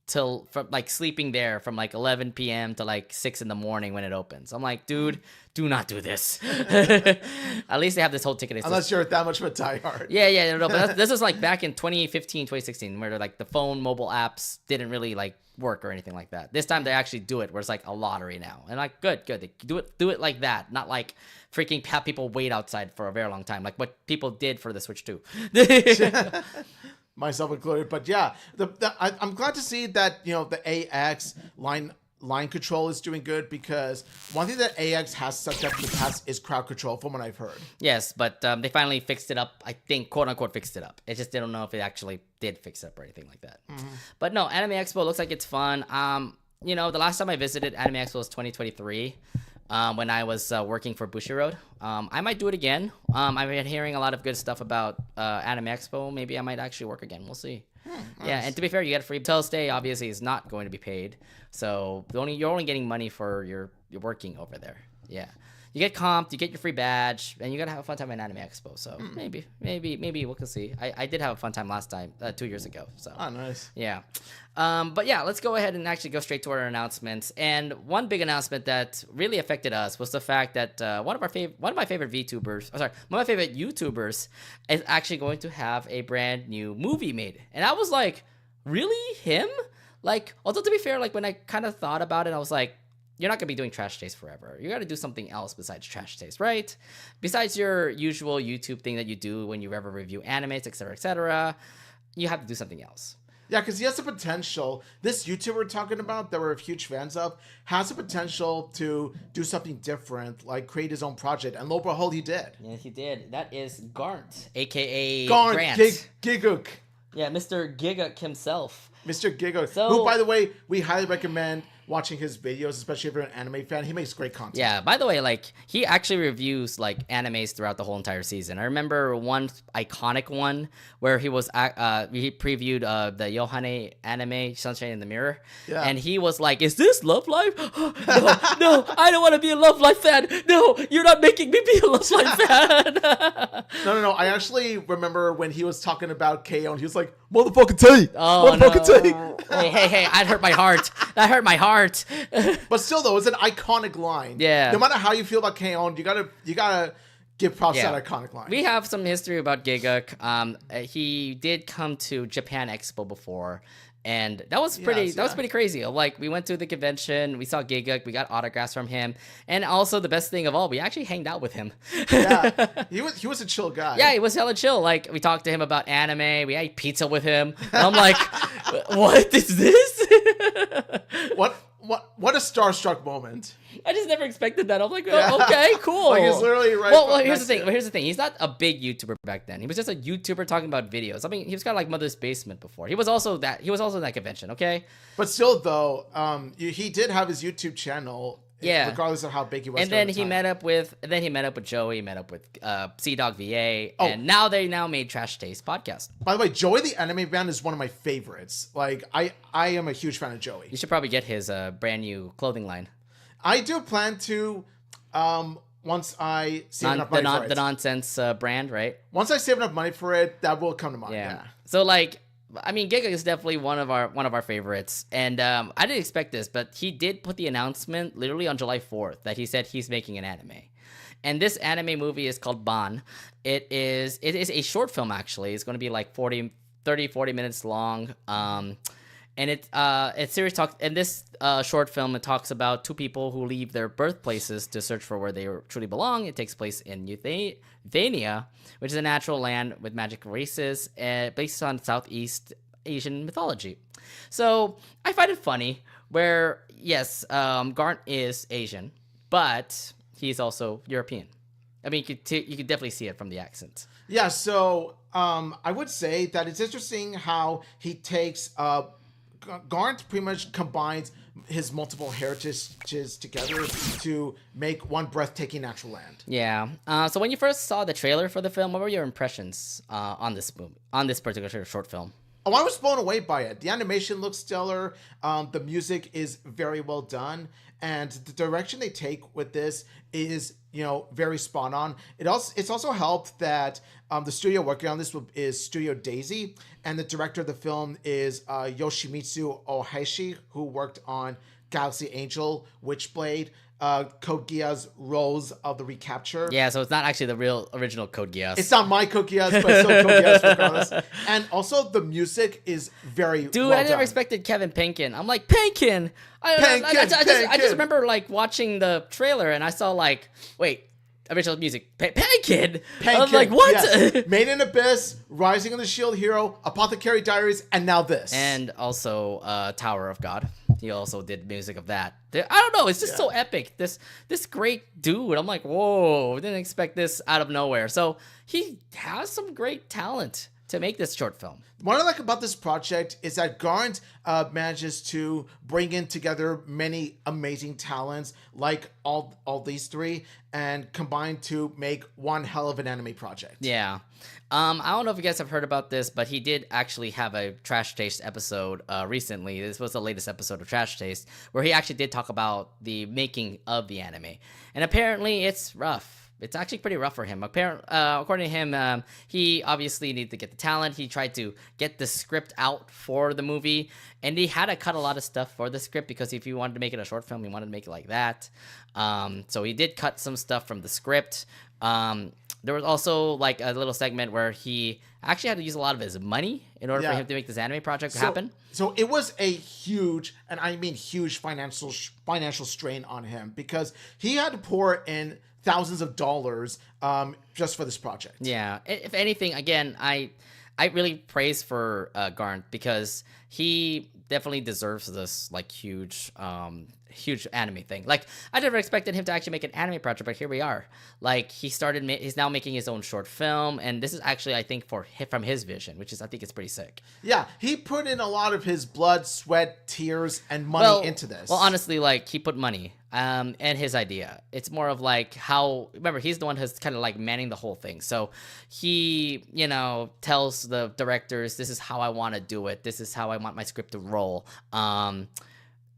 from sleeping there from 11 p.m. to 6 in the morning when it opens. I'm like, dude, do not do this. At least they have this whole ticket. Unless you're that much of a diehard. Yeah, no, but this is back in 2015, 2016, where the phone mobile apps didn't really work or anything like that. This time they actually do it where it's a lottery now. And good. They do it like that, not freaking have people wait outside for a very long time, like what people did for the Switch 2. Myself included, but yeah, I'm glad to see that the AX line control is doing good, because one thing that AX has sucked up in the past is crowd control, from what I've heard. Yes, but they finally fixed it up. I think, quote unquote, fixed it up. It just didn't know if it actually did fix it up or anything like that. Mm-hmm. But no, Anime Expo looks like it's fun. The last time I visited Anime Expo was 2023. When I was working for Bushi Road. I might do it again. I've been hearing a lot of good stuff about Anime Expo. Maybe I might actually work again. We'll see. Nice. Yeah, and to be fair, you get a free hotel stay. Obviously, is not going to be paid. So you're only getting money for your working over there. Yeah. You get comped, you get your free badge, and you gotta have a fun time at Anime Expo. So maybe we can see. I did have a fun time last time, 2 years ago. So nice. Yeah. But yeah, let's go ahead and actually go straight to our announcements. And one big announcement that really affected us was the fact that one of my favorite YouTubers is actually going to have a brand new movie made. And I was like, really? Him? Although to be fair, when I kind of thought about it, I was like, you're not going to be doing Trash Taste forever. You got to do something else besides Trash Taste, right? Besides your usual YouTube thing that you do when you ever review animes, etc., you have to do something else. Yeah, because he has the potential. This YouTuber we're talking about, that we're huge fans of, has the potential to do something different, like create his own project. And lo and behold, he did. Yes, he did. That is Garnt, a.k.a. Garnt Grant. Giguk. Yeah, Mr. Giguk himself. Mr. Giguk, who, by the way, we highly recommend watching his videos, especially if you're an anime fan. He makes great content. Yeah, by the way, like he actually reviews like animes throughout the whole entire season. I remember one iconic one where he previewed the Yohane anime Sunshine in the Mirror, and he was like, "Is this Love Life? No, I don't want to be a Love Life fan. No, you're not making me be a Love Life fan." No. I actually remember when he was talking about KO, and he was like, "Motherfucking T, motherfucking T." Hey, that hurt my heart. That hurt my heart. But still, though, it's an iconic line. Yeah. No matter how you feel about KO, you gotta give props to that iconic line. We have some history about Gigguk. He did come to Japan Expo before. And that was pretty. That was pretty crazy. Like we went to the convention, we saw Gigguk, we got autographs from him, and also the best thing of all, we actually hanged out with him. He was a chill guy. Yeah, he was hella chill. Like we talked to him about anime, we ate pizza with him. And I'm like, what is this? What a starstruck moment. I just never expected that. I'm like, oh, okay, cool. Like he's literally right. Well, here's the thing. Here's the thing. He's not a big YouTuber back then. He was just a YouTuber talking about videos. I mean, he was kind of like Mother's Basement before. He was also in that convention. Okay. But still, though, he did have his YouTube channel. Yeah. Regardless of how big he was. And then he met up with Joey, met up with Sea Dog VA, and now they made Trash Taste podcast. By the way, Joey the Anime Band is one of my favorites. Like I am a huge fan of Joey. You should probably get his brand new clothing line. I do plan to once I save enough money for it. The nonsense brand, right? Once I save enough money for it, that will come to mind. Yeah. So like, I mean, Giga is definitely one of our favorites, and I didn't expect this, but he did put the announcement literally on July 4th that he said he's making an anime, and this anime movie is called Ban. It is a short film actually. It's going to be like 40 minutes long. And it's serious talk. In this short film, it talks about two people who leave their birthplaces to search for where they truly belong. It takes place in Euthania, which is a natural land with magic races, based on Southeast Asian mythology. So I find it funny where, yes, Garnt is Asian, but he's also European. I mean, you could definitely see it from the accent. Yeah, so I would say that it's interesting how he takes... Garnt pretty much combines his multiple heritages together to make one breathtaking natural land. Yeah. So when you first saw the trailer for the film, what were your impressions on this particular short film? Oh, I was blown away by it. The animation looks stellar. The music is very well done, and the direction they take with this is, very spot on. It's also helped that the studio working on this is Studio Daisy, and the director of the film is Yoshimitsu Ohashi, who worked on Galaxy Angel, Witchblade, Code Geass Rose of the Recapture. Yeah, so it's not actually the original Code Geass. It's not my Code Geass, but it's still Code Geass regardless. And also the music is very well I never done. expected Kevin Penkin. I'm like, Penkin! I just remember like watching the trailer and I saw like, wait, original music. Penkin! I was like, what? Yes. Made in Abyss, Rising of the Shield Hero, Apothecary Diaries, and now this. And also Tower of God. He also did music of that. I don't know. It's just so epic. This great dude. I'm like, whoa. Didn't expect this out of nowhere. So he has some great talent to make this short film. What I like about this project is that Garnt manages to bring in together many amazing talents like all these three and combine to make one hell of an anime project. Yeah. I don't know if you guys have heard about this, but he did actually have a Trash Taste episode recently. This was the latest episode of Trash Taste where he actually did talk about the making of the anime. And apparently it's rough. It's actually pretty rough for him. According to him, he obviously needed to get the talent. He tried to get the script out for the movie, and he had to cut a lot of stuff for the script because if he wanted to make it a short film, he wanted to make it like that. So he did cut some stuff from the script. There was also like a little segment where he actually had to use a lot of his money in order for him to make this anime project happen. So it was a huge, and I mean huge, financial strain on him because he had to pour in thousands of dollars just for this project. Yeah. If anything, again, I really praise for Garnt because he definitely deserves this like huge huge anime thing. Like, I never expected him to actually make an anime project, but here we are. Like, he's now making his own short film, and this is actually, I think, from his vision, which is, I think it's pretty sick. Yeah, he put in a lot of his blood, sweat, tears, and money into this. Well, honestly, like, he put money and his idea. It's more of like remember, he's the one who's kind of like manning the whole thing. So he, tells the directors, this is how I want to do it. This is how I want my script to roll.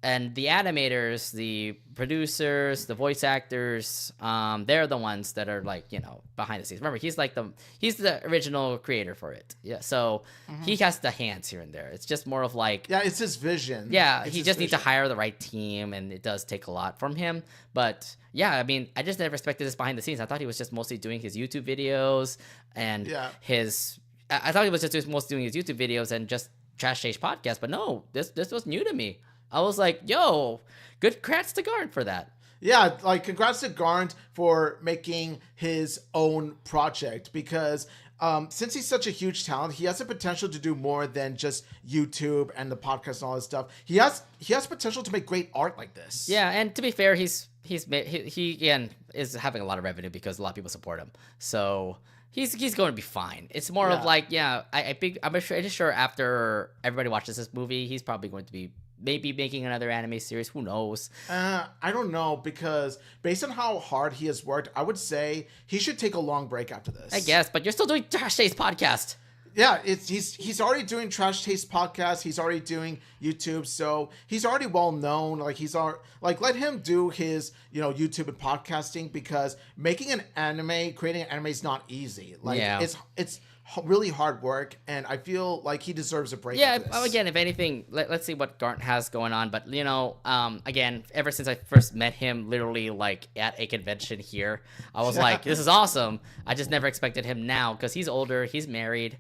And the animators, the producers, the voice actors, they're the ones that are like, behind the scenes. Remember, he's the original creator for it. Yeah, so he has the hands here and there. It's just more of like, yeah, it's his vision. Yeah, he just needs to hire the right team, and it does take a lot from him. But yeah, I mean, I just never expected this behind the scenes. I thought he was just mostly doing his YouTube videos and I thought he was just mostly doing his YouTube videos and just Trash Taste Podcast. But no, this was new to me. I was like, yo, good congrats to Garn for that. Yeah, like congrats to Garn for making his own project, because since he's such a huge talent, he has the potential to do more than just YouTube and the podcast and all this stuff. He has potential to make great art like this. Yeah, and to be fair, he again is having a lot of revenue because a lot of people support him. So he's going to be fine. It's more of like, I'm sure after everybody watches this movie, he's probably going to be maybe making another anime series. Who knows? I don't know, because based on how hard he has worked, I would say he should take a long break after this. I guess, but you're still doing Trash Taste Podcast. Yeah, he's already doing Trash Taste Podcast. He's already doing YouTube, so he's already well known. Like let him do his YouTube and podcasting, because making an anime, creating an anime is not easy. Like it's really hard work, and I feel like he deserves a break. Yeah, again, if anything, let's see what Garnt has going on. But again, ever since I first met him, literally like at a convention here, I was like, this is awesome. I just never expected him now, because he's older, he's married,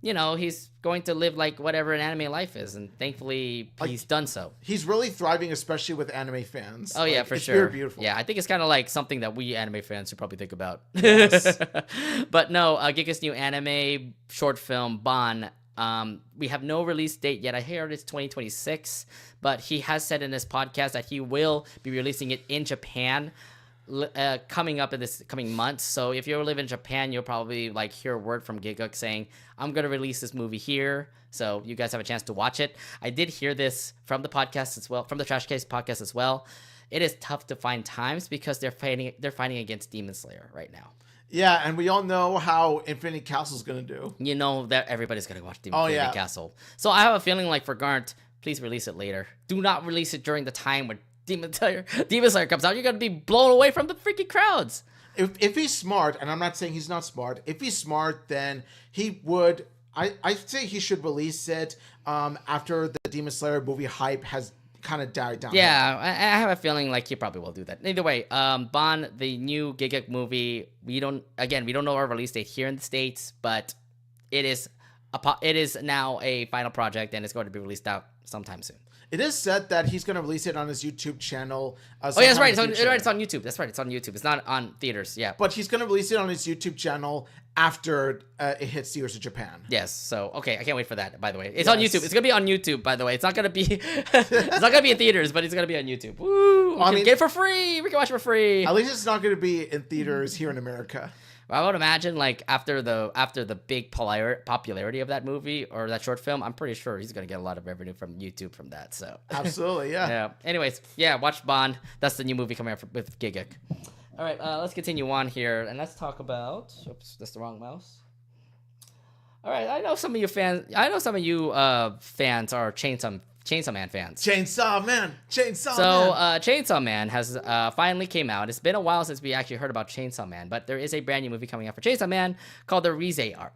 he's going to live like whatever an anime life is, and thankfully he's done so. He's really thriving, especially with anime fans. Oh yeah, for sure. Very beautiful. Yeah, I think it's kind of like something that we anime fans should probably think about. Yes. But no, Giga's new anime short film Bon. We have no release date yet. I heard it's 2026, but he has said in this podcast that he will be releasing it in Japan coming up in this coming months. So if you live in Japan, you'll probably like hear a word from Giguk saying, I'm going to release this movie here. So you guys have a chance to watch it. I did hear this from the podcast as well, from the Trash Case podcast as well. It is tough to find times because they're fighting against Demon Slayer right now. Yeah, and we all know how Infinity Castle is going to do. You know that everybody's going to watch Infinity Castle. So I have a feeling like for Garnt, please release it later. Do not release it during the time when Demon Slayer comes out. You're going to be blown away from the freaking crowds. If he's smart, and I'm not saying he's not smart, if he's smart, then he would, I'd say he should release it after the Demon Slayer movie hype has kind of died down. Yeah, I have a feeling like he probably will do that. Either way, Bon, the new Giguk movie, we don't know our release date here in the States, but it is now a final project, and it's going to be released out sometime soon. It is said that he's going to release it on his YouTube channel. Oh, yeah, that's right. It's on YouTube. That's right. It's on YouTube. It's not on theaters. Yeah. But he's going to release it on his YouTube channel after it hits theaters in Japan. Yes. So, okay. I can't wait for that, by the way. It's on YouTube. It's going to be on YouTube, by the way. It's not going to be it's not going to be in theaters, but it's going to be on YouTube. Woo! We can get it for free. We can watch it for free. At least it's not going to be in theaters here in America. I would imagine, like, after the big popularity of that movie or that short film, I'm pretty sure he's gonna get a lot of revenue from YouTube from that. So absolutely, yeah. Yeah. Anyways, yeah, watch Bond. That's the new movie coming out with Giguk. All right, let's continue on here and let's talk about. Oops, that's the wrong mouse. All right, I know some of you fans are Chainsaw Man fans. Chainsaw Man. Chainsaw Man has finally came out. It's been a while since we actually heard about Chainsaw Man, but there is a brand new movie coming out for Chainsaw Man called the RuhisuArt.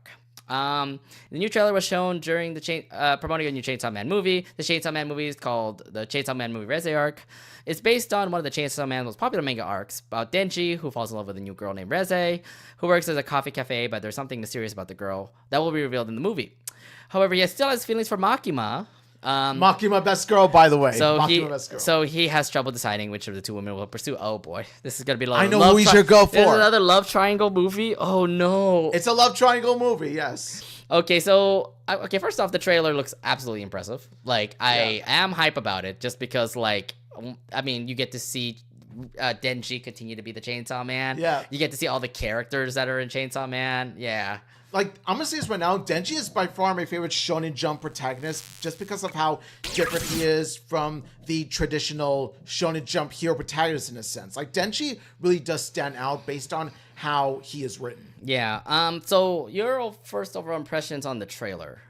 The new trailer was shown during the promoting a new Chainsaw Man movie. The Chainsaw Man movie is called the Chainsaw Man movie RuhisuArt. It's based on one of the Chainsaw Man's most popular manga arcs about Denji, who falls in love with a new girl named Reze, who works as a coffee cafe, but there's something mysterious about the girl that will be revealed in the movie. However, he still has feelings for Makima, Makima best girl, by the way. So Makima best girl. so he has trouble deciding which of the two women will pursue. Oh boy, this is gonna be like I know who he should go for. This is another love triangle movie. Oh no, it's a love triangle movie. Yes. Okay, so first off, the trailer looks absolutely impressive. Like I am hype about it just because, like, I mean, you get to see Denji continue to be the Chainsaw Man. Yeah. You get to see all the characters that are in Chainsaw Man. Yeah. Like, I'm gonna say this right now, Denji is by far my favorite Shonen Jump protagonist just because of how different he is from the traditional Shonen Jump hero protagonist in a sense. Like, Denji really does stand out based on how he is written. Yeah. So your first overall impressions on the trailer?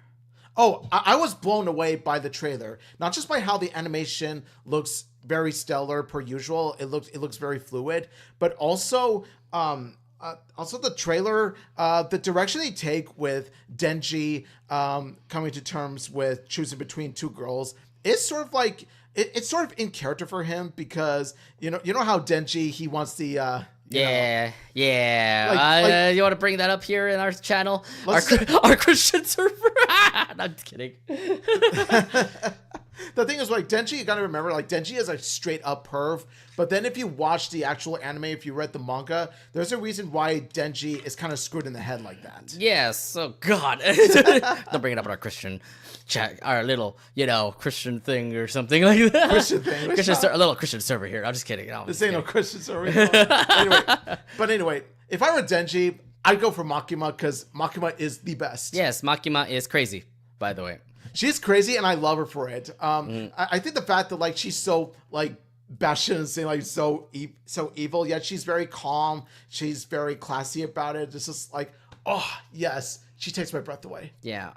Oh, I was blown away by the trailer. Not just by how the animation looks very stellar per usual. It looks very fluid, but also the trailer, the direction they take with Denji coming to terms with choosing between two girls is sort of like it's sort of in character for him because you know how Denji, he wants the Yeah. You want to bring that up here in our channel, our Christian server? No, I'm just kidding. The thing is, like, Denji, you gotta remember, like, Denji is a straight up perv. But then if you watch the actual anime, if you read the manga, there's a reason why Denji is kind of screwed in the head like that. Yes. Oh God. Don't bring it up in our Christian chat, our little, Christian thing or something like that. Christian thing. A little Christian server here. I'm just kidding. No, this ain't no Christian server. Anyway, if I were Denji, I'd go for Makima because Makima is the best. Yes, Makima is crazy, by the way. She's crazy, and I love her for it. I think the fact that, like, she's so, like, batshit insane, like, so evil, yet she's very calm. She's very classy about it. It's just like, oh, yes. She takes my breath away. Yeah.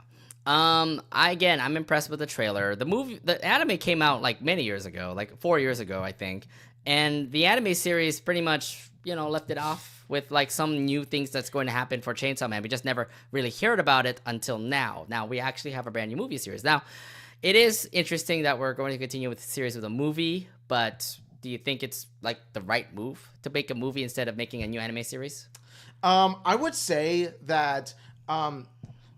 I'm impressed with the trailer. The anime came out, like, many years ago, like 4 years ago, I think. And the anime series pretty much, left it off with, like, some new things that's going to happen for Chainsaw Man. We just never really heard about it until now. Now, we actually have a brand new movie series. Now, it is interesting that we're going to continue with the series with a movie, but do you think it's, like, the right move to make a movie instead of making a new anime series? I would say that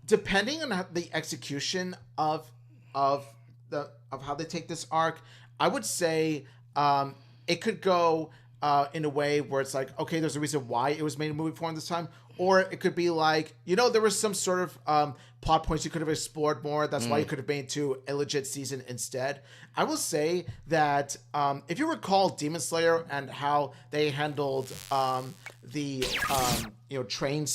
depending on the execution of how they take this arc, I would say it could go in a way where it's like, okay, there's a reason why it was made in movie form this time. Or it could be like, there was some sort of plot points you could have explored more. That's why you could have made it to a legit season instead. I will say that if you recall Demon Slayer and how they handled the train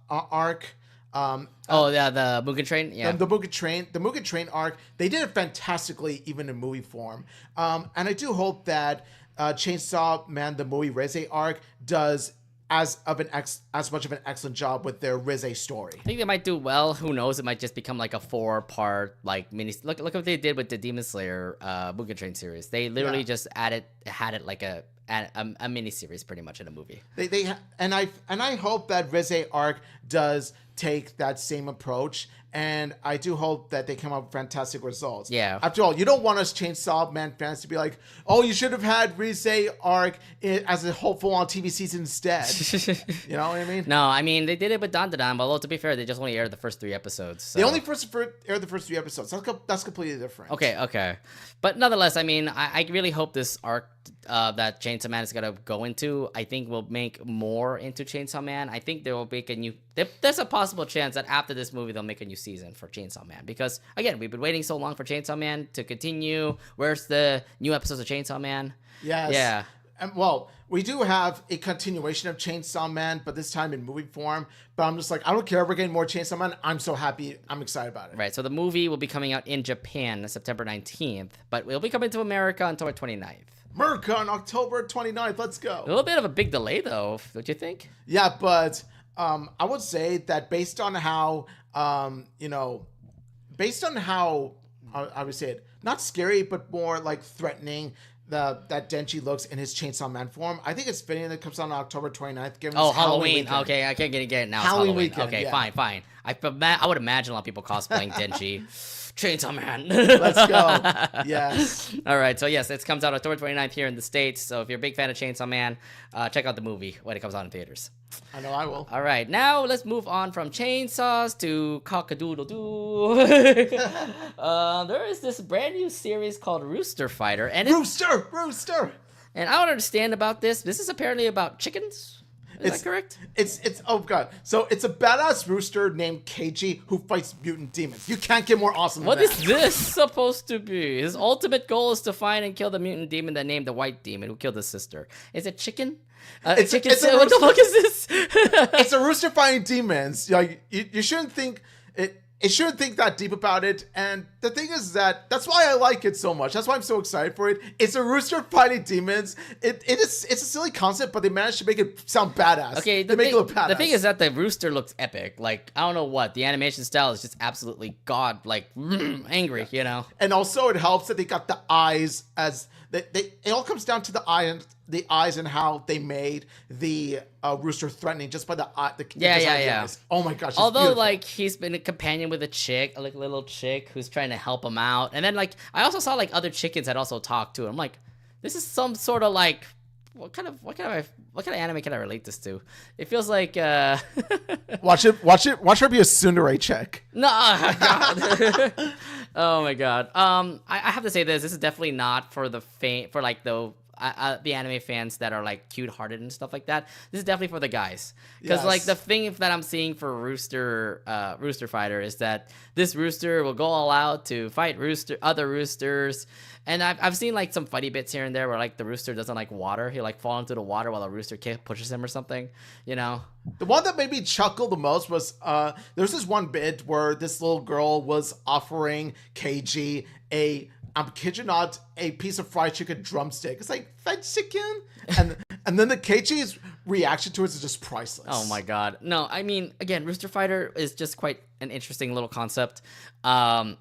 arc. The Mugen Train? Yeah. The Mugen Train arc, they did it fantastically even in movie form. And I do hope that Chainsaw Man, the movie Rise arc, does as much of an excellent job with their Rise story. I think they might do well. Who knows? It might just become like a 4-part like mini. Look what they did with the Demon Slayer Mugen Train series. They literally just had it like a mini series pretty much in a movie. I hope that Rise arc does take that same approach, and I do hope that they come up with fantastic results. Yeah. After all, you don't want us Chainsaw Man fans to be like, oh, you should have had Rise arc as a hopeful on TV season instead. You know what I mean? No, I mean, they did it with Dandadan, although to be fair, they just only aired the first 3 episodes. So. They only aired the first 3 episodes. That's completely different. Okay. But nonetheless, I mean, I really hope this arc that Chainsaw Man is going to go into, I think will make more into Chainsaw Man. I think they will make there's a possible chance that after this movie, they'll make a new season for Chainsaw Man. Because, again, we've been waiting so long for Chainsaw Man to continue. Where's the new episodes of Chainsaw Man? Yes. Yeah. Well, we do have a continuation of Chainsaw Man, but this time in movie form. But I'm just like, I don't care if we're getting more Chainsaw Man. I'm so happy. I'm excited about it. Right. So the movie will be coming out in Japan September 19th, but it'll be coming to America on October 29th. America on October 29th. Let's go. A little bit of a big delay, though, don't you think? Yeah, but I would say that based on how, I would say it, not scary, but more like threatening that Denji looks in his Chainsaw Man form, I think it's fitting that it comes out on October 29th. Given Halloween. Okay, I can't get it now. Halloween weekend. Okay, yeah. Fine. I would imagine a lot of people cosplaying Denji. Chainsaw Man. Let's go. Yes. All right. So yes, it comes out October 29th here in the States. So if you're a big fan of Chainsaw Man, check out the movie when it comes out in theaters. I know I will. All right. Now let's move on from chainsaws to cock-a-doodle-doo. There is this brand new series called Rooster Fighter. And Rooster. And I don't understand about this. This is apparently about chickens. Is that correct? It's oh god. So it's a badass rooster named KG who fights mutant demons. You can't get more awesome than What that. is this supposed to be? His ultimate goal is to find and kill the mutant demon that named the white demon who killed his sister. Is it chicken? It's chicken. a What the fuck is this? It's a rooster fighting demons. Like you shouldn't think it. It shouldn't think that deep about it. And the thing is that's why I like it so much. That's why I'm so excited for it. It's a rooster fighting demons. It's a silly concept, but they managed to make it sound badass. Okay, they make it look badass. The thing is that the rooster looks epic. Like, I don't know what. The animation style is just absolutely angry, you know? And also it helps that they got the eyes as it all comes down to the eyes and how they made the rooster threatening just by the eye. Yeah. Eyes. Oh my gosh! Although, beautiful. like, he's been a companion with a chick, like a little chick who's trying to help him out. And then, like, I also saw, like, other chickens that also talked to him. I'm like, this is some sort of, like, what kind of anime can I relate this to? It feels like, Watch her be a tsundere chick. No, God. Oh my God. I have to say this is definitely not for the anime fans that are like cute-hearted and stuff like that. This is definitely for the guys, because like the thing that I'm seeing for Rooster Fighter is that this rooster will go all out to fight other roosters, and I've seen like some funny bits here and there where like the rooster doesn't like water. He'll like fall into the water while the rooster pushes him or something, you know. The one that made me chuckle the most was there's this one bit where this little girl was offering KG I'm kid you not, a piece of fried chicken drumstick. It's like, fried chicken? And then the KG's reaction to it is just priceless. Oh my God. No, I mean, again, Rooster Fighter is just quite an interesting little concept. This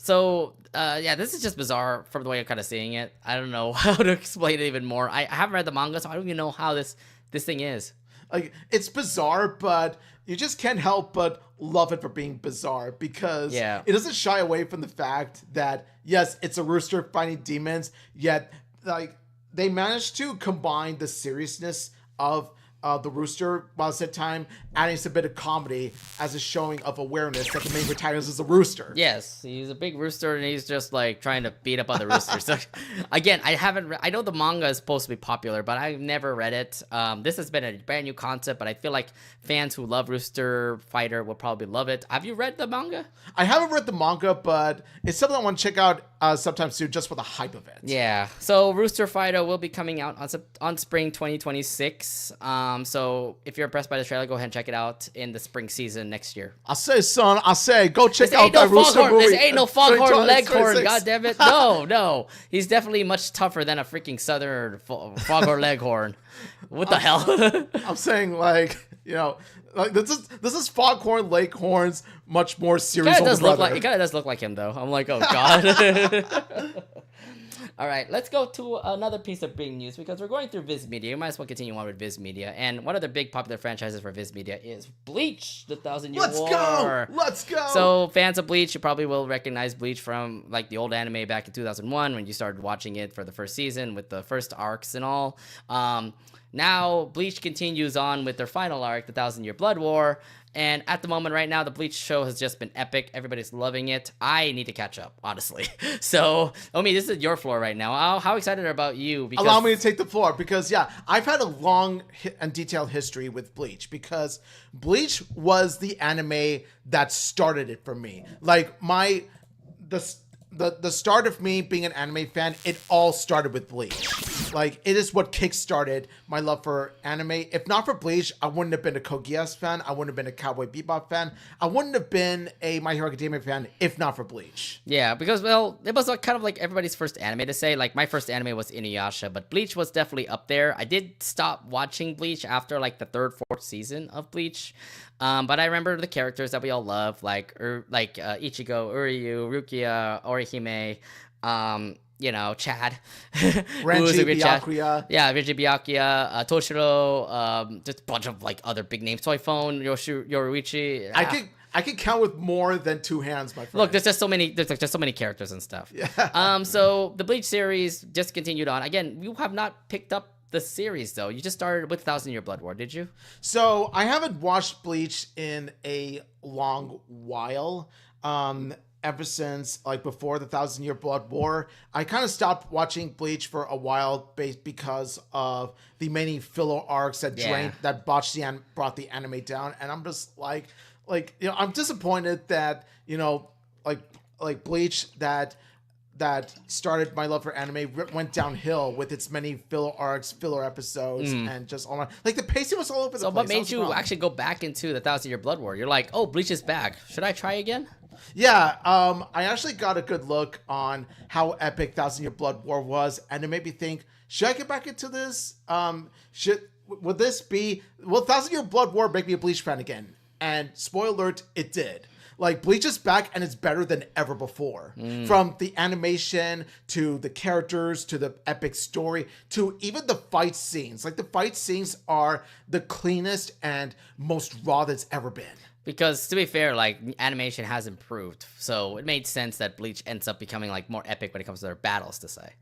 is just bizarre from the way I'm kind of seeing it. I don't know how to explain it even more. I haven't read the manga, so I don't even know how this thing is. Like, it's bizarre, but you just can't help but love it for being bizarre, because it doesn't shy away from the fact that, yes, it's a rooster fighting demons, yet like they managed to combine the seriousness of the rooster while at the same time adding some bit of comedy as a showing of awareness that the main protagonist is a rooster. Yes, he's a big rooster and he's just like trying to beat up other roosters. So, again, I know the manga is supposed to be popular, but I've never read it. This has been a brand new concept, but I feel like fans who love Rooster Fighter will probably love it. Have you read the manga? I haven't read the manga, but it's something I want to check out sometime soon just for the hype of it. Yeah, so Rooster Fighter will be coming out on spring 2026. So if you're impressed by the trailer, go ahead and check it out in the spring season next year. I say, go check out that Rooster movie. This ain't no foghorn leghorn, 26. goddammit. No. He's definitely much tougher than a freaking southern foghorn leghorn. What the hell? I'm saying, like, you know, like this is Foghorn Leghorn's much more serious older brother. It kind of does look like him, though. I'm like, oh, God. All right, let's go to another piece of big news, because we're going through Viz Media. We might as well continue on with Viz Media. And one of the big popular franchises for Viz Media is Bleach, the 1,000-Year War. Let's go! So fans of Bleach, you probably will recognize Bleach from like the old anime back in 2001 when you started watching it for the first season with the first arcs and all. Now, Bleach continues on with their final arc, the 1,000-Year Blood War. And at the moment right now, the Bleach show has just been epic. Everybody's loving it. I need to catch up, honestly. So, Omi, this is your floor right now. How excited about you? Because... Allow me to take the floor, because, I've had a long and detailed history with Bleach, because Bleach was the anime that started it for me. Like, the start of me being an anime fan, it all started with Bleach. Like, it is what kickstarted my love for anime. If not for Bleach, I wouldn't have been a Code Geass fan. I wouldn't have been a Cowboy Bebop fan. I wouldn't have been a My Hero Academia fan if not for Bleach. Yeah, because, well, it was kind of like everybody's first anime to say. Like, my first anime was Inuyasha, but Bleach was definitely up there. I did stop watching Bleach after, like, the third, fourth season of Bleach. But I remember the characters that we all love, like Ichigo, Uryu, Rukia, Orihime, Chad. Renji, Byakuya. Yeah, Renji, Byakuya, Toshiro, just a bunch of, like, other big names. Toy Phone, Yoruichi. I can count with more than 2 hands, my friend. Look, there's just so many. There's like just so many characters and stuff. Yeah. So the Bleach series just continued on. Again, you have not picked up the series though. You just started with 1,000-Year Blood War, did you? So I haven't watched Bleach in a long while. Ever since like before the 1,000-Year Blood War, I kind of stopped watching Bleach for a while because of the many filler arcs that brought the anime down, and I'm just like I'm disappointed that like Bleach that started my love for anime went downhill with its many filler arcs, filler episodes, and just all like the pacing was all over the place. So what made you actually go back into the 1,000-Year Blood War? You're like, oh, Bleach is back. Should I try again? Yeah, I actually got a good look on how epic 1,000-Year Blood War was, and it made me think, should I get back into this? Would this be... Will 1,000-Year Blood War make me a Bleach fan again? And spoiler alert, it did. Like, Bleach is back, and it's better than ever before. From the animation, to the characters, to the epic story, to even the fight scenes. Like, the fight scenes are the cleanest and most raw that's ever been. Because to be fair, like animation has improved, so it made sense that Bleach ends up becoming like more epic when it comes to their battles, to say.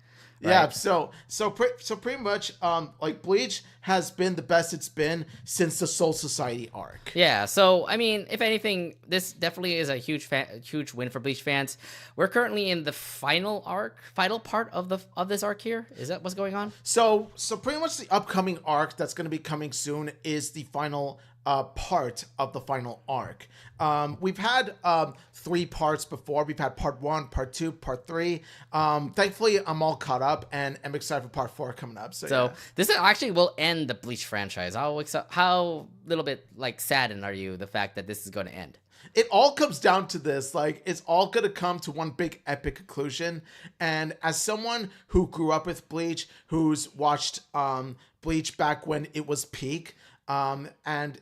Right? Yeah, so pretty much, like Bleach has been the best it's been since the Soul Society arc. Yeah, so I mean, if anything, this definitely is a huge win for Bleach fans. We're currently in the final part of this arc here. Is that what's going on? So pretty much the upcoming arc that's going to be coming soon is the final part of the final arc. We've had 3 parts before. We've had part 1, part 2, part 3. Thankfully, I'm all caught up, and I'm excited for part 4 coming up. So yeah. This actually will end the Bleach franchise. How little bit like saddened are you the fact that this is going to end? It all comes down to this. Like, it's all going to come to one big epic conclusion. And as someone who grew up with Bleach, who's watched Bleach back when it was peak, and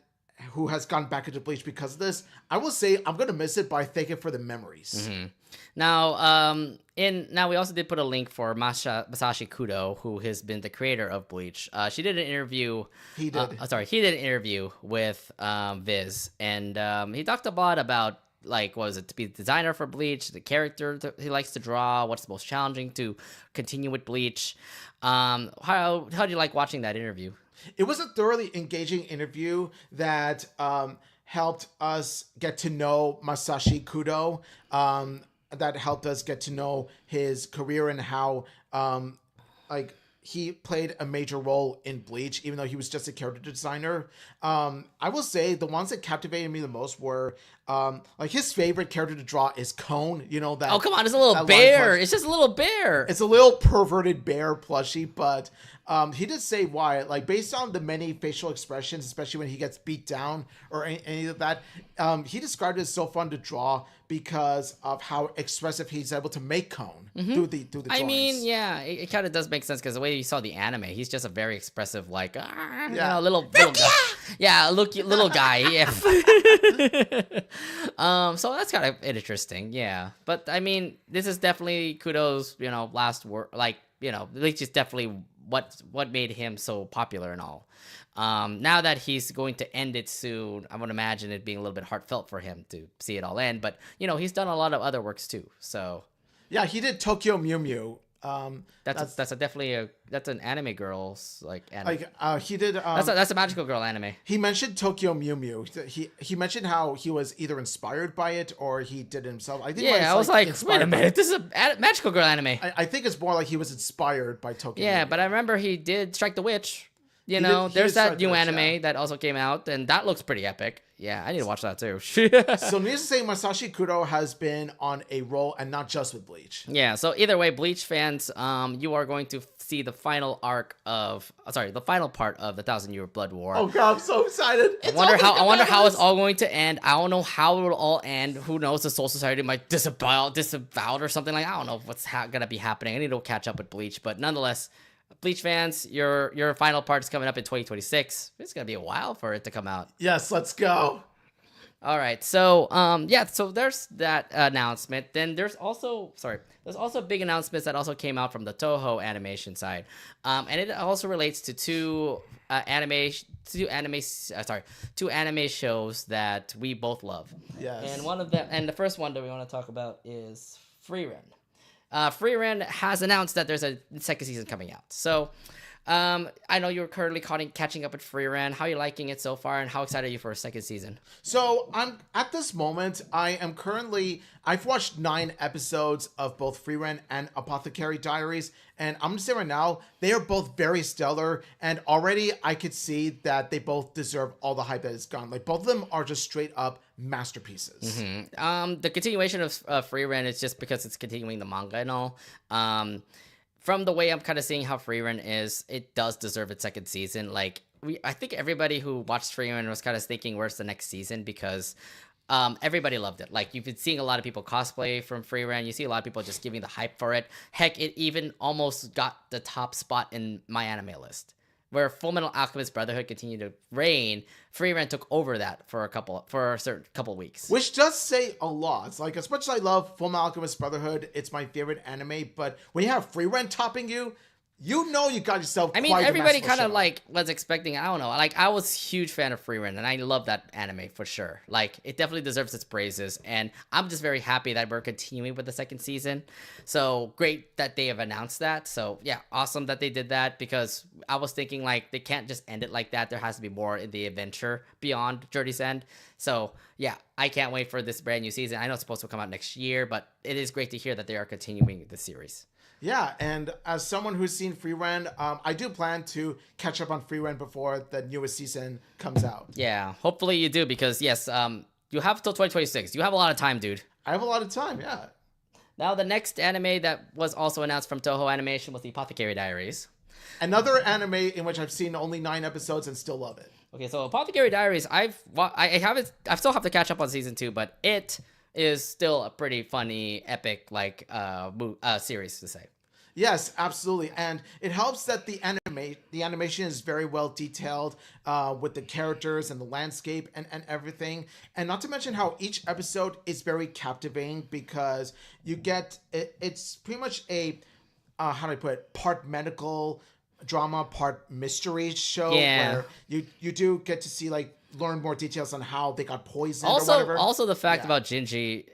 who has gone back into Bleach because of this, I will say I'm gonna miss it, but I thank it for the memories. Now, we also did put a link for Masashi Kudo, who has been the creator of Bleach. She did an interview. He did an interview with Viz, and he talked a lot about like, what was it, to be the designer for Bleach, the character that he likes to draw, what's the most challenging to continue with Bleach. How do you like watching that interview? It was a thoroughly engaging interview that helped us get to know Masashi Kudo, that helped us get to know his career and how he played a major role in Bleach, even though he was just a character designer. I will say the ones that captivated me the most were like his favorite character to draw is Cone. You know that? Oh, come on, it's a little bear. It's just a little bear. It's a little perverted bear plushie, but he did say why. Like, based on the many facial expressions, especially when he gets beat down or any of that, he described it as so fun to draw because of how expressive he's able to make Cone through the drawings. I mean, yeah, it kind of does make sense because the way you saw the anime, he's just a very expressive, like, little guy. Yeah, little guy. Yeah. So that's kind of interesting. Yeah, but I mean, this is definitely Kudo's, last word. Like, Bleach is definitely what made him so popular and all. Now that he's going to end it soon, I would imagine it being a little bit heartfelt for him to see it all end. But he's done a lot of other works too. So yeah, he did Tokyo Mew Mew. That's an anime girl's like anime. Like he did. That's a magical girl anime. He mentioned Tokyo Mew Mew. He mentioned how he was either inspired by it or he did it himself. I think. Yeah, I was like, wait a minute, this is a magical girl anime. I think it's more like he was inspired by Tokyo. Yeah, Mew Mew. But I remember he did Strike the Witch. There's that new anime that also came out, and that looks pretty epic. Yeah, I need to watch that too. So needless to say, Masashi Kudo has been on a roll, and not just with Bleach. Yeah, so either way, Bleach fans, you are going to see the final part of the 1,000-Year Blood War. Oh god, I'm so excited! I wonder how it's all going to end. I don't know how it will all end. Who knows? The Soul Society might disavowed or something like. I don't know what's gonna be happening. I need to catch up with Bleach, but nonetheless. Bleach fans, your final part is coming up in 2026. It's gonna be a while for it to come out. Yes, let's go. All right. So, yeah, so there's that announcement. Then there's also big announcements that also came out from the Toho animation side. And it also relates to two anime shows that we both love. Yes. And one of them, and the first one that we want to talk about is Freeren. Freeren has announced that there's a second season coming out. So, I know you're currently catching up with Freeren. How are you liking it so far, and how excited are you for a second season? So I'm at this moment. I've watched 9 episodes of both Freeren and Apothecary Diaries, and I'm gonna say right now they are both very stellar. And already I could see that they both deserve all the hype that is gone. Like both of them are just straight up masterpieces. The continuation of Freeren is just because it's continuing the manga and all. From the way I'm kind of seeing how Freeren is, it does deserve its second season. Like I think everybody who watched Freeren was kind of thinking, "Where's the next season?" Because everybody loved it. Like you've been seeing a lot of people cosplay from Freeren. You see a lot of people just giving the hype for it. Heck, it even almost got the top spot in my anime list. Where Fullmetal Alchemist Brotherhood continued to reign, Freeren took over that for a certain couple weeks. Which does say a lot. It's like, as much as I love Fullmetal Alchemist Brotherhood, it's my favorite anime, but when you have Freeren topping you, you know you got yourself I mean, quite a everybody masterful kind of show. like was expecting. I don't know. Like I was a huge fan of Freeren, and I love that anime for sure. Like it definitely deserves its praises, and I'm just very happy that we're continuing with the second season. So great that they have announced that. So yeah, awesome that they did that, because I was thinking like they can't just end it like that. There has to be more in the adventure beyond Journey's End. So yeah, I can't wait for this brand new season. I know it's supposed to come out next year, but it is great to hear that they are continuing the series. Yeah, and as someone who's seen Freeren, I do plan to catch up on Freeren before the newest season comes out. Yeah, hopefully you do, because yes, you have till 2026. You have a lot of time, dude. I have a lot of time, yeah. Now, the next anime that was also announced from Toho Animation was the Apothecary Diaries. Another anime in which I've seen only 9 episodes and still love it. Okay, so Apothecary Diaries, I still have to catch up on season 2, but it is still a pretty funny, epic series to say. Yes, absolutely, and it helps that the animation is very well detailed with the characters and the landscape and everything, and not to mention how each episode is very captivating, because you get it's pretty much a how do I put it, part medical drama, part mystery show, where you do get to see like learn more details on how they got poisoned or whatever. Also the fact about Jinji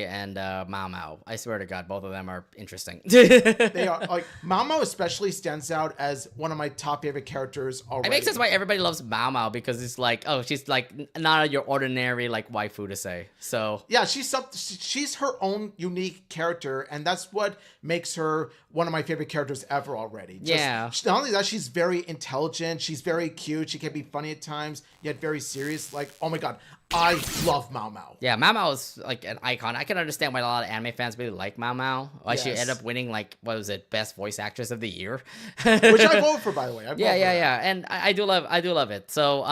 and Mao Mao. I swear to God, both of them are interesting. They are like Mao Mao especially stands out as one of my top favorite characters already. It makes sense why everybody loves Mao Mao, because it's like, oh, she's like not your ordinary like waifu to say. So yeah, she's her own unique character, and that's what makes her one of my favorite characters ever already. Not only that, she's very intelligent, she's very cute, she can be funny at times, yet very serious. Like, oh my God, I love Mao Mao. Yeah, Mao Mao is like an icon. I can understand why a lot of anime fans really like Mao Mao. Why she ended up winning like, what was it, best voice actress of the year, which I voted for, by the way. Yeah, and I do love it. So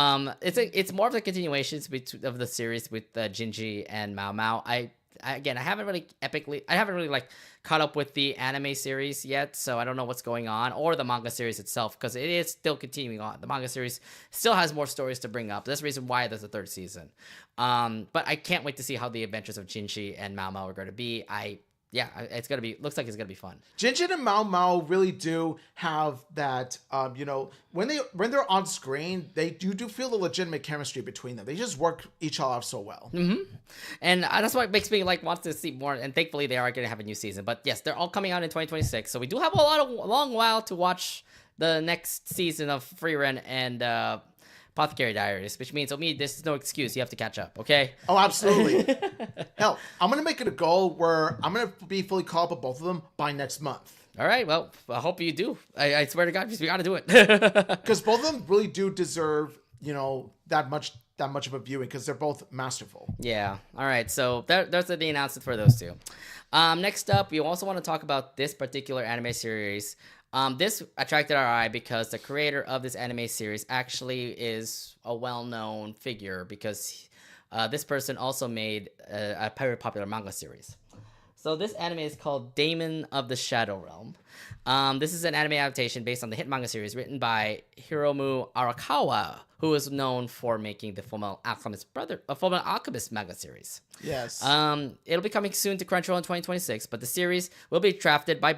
it's more of the continuations of the series with Jinji and Mao Mao. I haven't really like caught up with the anime series yet, so I don't know what's going on, or the manga series itself, because it is still continuing on. The manga series still has more stories to bring up. That's the reason why there's a third season. But I can't wait to see how the adventures of Jinji and Mao Mao are going to be. Looks like it's gonna be fun. Jinjin and Mao Mao really do have that, when they're on screen, they do feel the legitimate chemistry between them. They just work each other out so well. Mm-hmm. And that's what makes me like want to see more. And thankfully, they are gonna have a new season. But yes, they're all coming out in 2026. So we do have a long while to watch the next season of Freeren and Apothecary Diaries, which means, this is no excuse. You have to catch up, okay? Oh, absolutely. Hell, I'm going to make it a goal where I'm going to be fully caught up with both of them by next month. All right, well, I hope you do. I swear to God, we got to do it. Because both of them really do deserve, that much of a viewing, because they're both masterful. Yeah. All right, so those are the announcements for those two. Next up, we also want to talk about this particular anime series. This attracted our eye because the creator of this anime series actually is a well-known figure, because this person also made a very popular manga series. So this anime is called Daemon of the Shadow Realm. This is an anime adaptation based on the hit manga series written by Hiromu Arakawa, who is known for making the Fullmetal Alchemist manga series. Yes. It'll be coming soon to Crunchyroll in 2026, but the series will be drafted by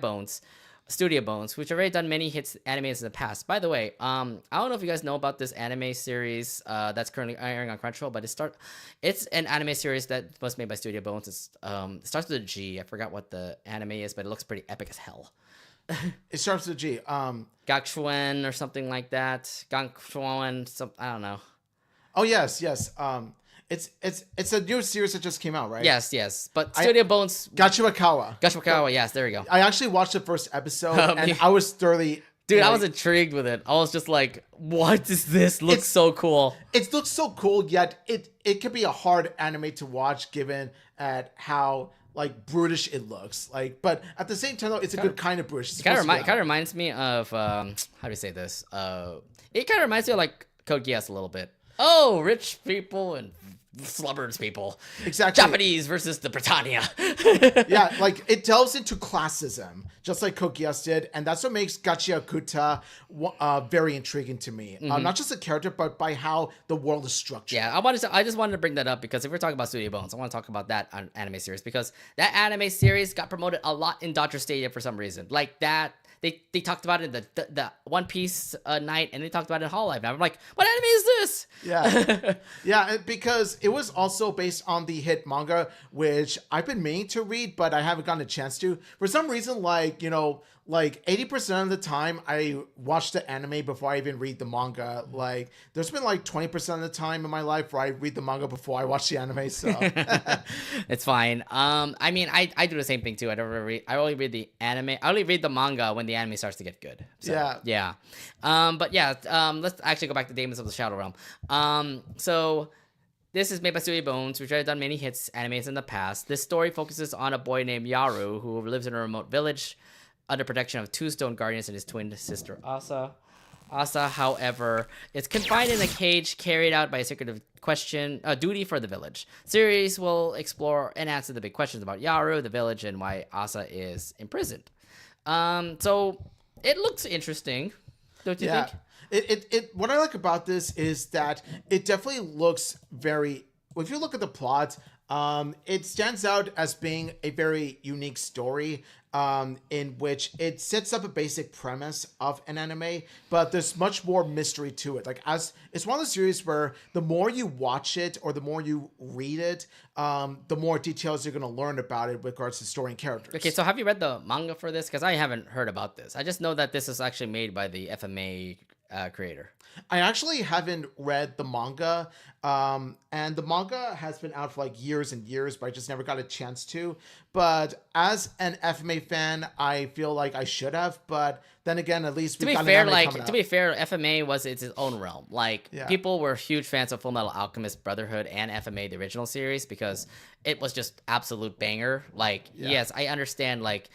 Studio Bones, which have already done many hits animes in the past. By the way, I don't know if you guys know about this anime series that's currently airing on Crunchyroll, but it's an anime series that was made by Studio Bones. It starts with a G. I forgot what the anime is, but it looks pretty epic as hell. It starts with a G. Gakshuen or something like that. Gakshuen, I don't know. Oh yes. It's a new series that just came out, right? Yes. But Studio Bones... Gachiwakawa, yes, there we go. I actually watched the first episode, and I was thoroughly... Dude, I was intrigued with it. I was just like, what is this? Looks so cool. It looks so cool, yet it could be a hard anime to watch given at how like brutish it looks. Like, but at the same time, though, it's a good kind of brutish. It kind of reminds me of how do you say this? It kind of reminds me of like Code Geass a little bit. Oh, rich people and slubbers people. Exactly. Japanese versus the Britannia. Yeah, like it delves into classism, just like Code Geass did, and that's what makes Gachiakuta very intriguing to me. Not just the character, but by how the world is structured. Yeah, I just wanted to bring that up because if we're talking about Studio Bones, I want to talk about that anime series because that anime series got promoted a lot in Dodger Stadium for some reason. Like that. They talked about it in the One Piece night, and they talked about it in Hololive. And I'm like, what anime is this? Yeah. Yeah, because it was also based on the hit manga, which I've been meaning to read, but I haven't gotten a chance to. For some reason, like 80% of the time, I watch the anime before I even read the manga. Like, there's been like 20% of the time in my life where I read the manga before I watch the anime, so. It's fine. I mean, I do the same thing too. I only read the anime. I only read the manga when the anime starts to get good. So, yeah. But yeah, let's actually go back to Demons of the Shadow Realm. So this is made by Studio Bones, which have done many hits animes in the past. This story focuses on a boy named Yaru who lives in a remote village under protection of two stone guardians and his twin sister Asa. Asa, however, is confined in a cage carried out by a secretive duty for the village. Series will explore and answer the big questions about Yaru, the village, and why Asa is imprisoned. So it looks interesting, don't you think? It what I like about this is that it definitely looks very. If you look at the plot, it stands out as being a very unique story. In which it sets up a basic premise of an anime, but there's much more mystery to it. Like, as it's one of the series where the more you watch it or the more you read it, the more details you're going to learn about it with regards to story and characters. Okay, so have you read the manga for this? Because I haven't heard about this. I just know that this is actually made by the FMA creator. I actually haven't read the manga, and the manga has been out for like years and years, but I just never got a chance to. But as an FMA fan, I feel like I should have. But then again, at least to be fair, FMA was its own realm. Like people were huge fans of Fullmetal Alchemist Brotherhood and FMA, the original series, because it was just absolute banger. Like, yes, I understand. Like.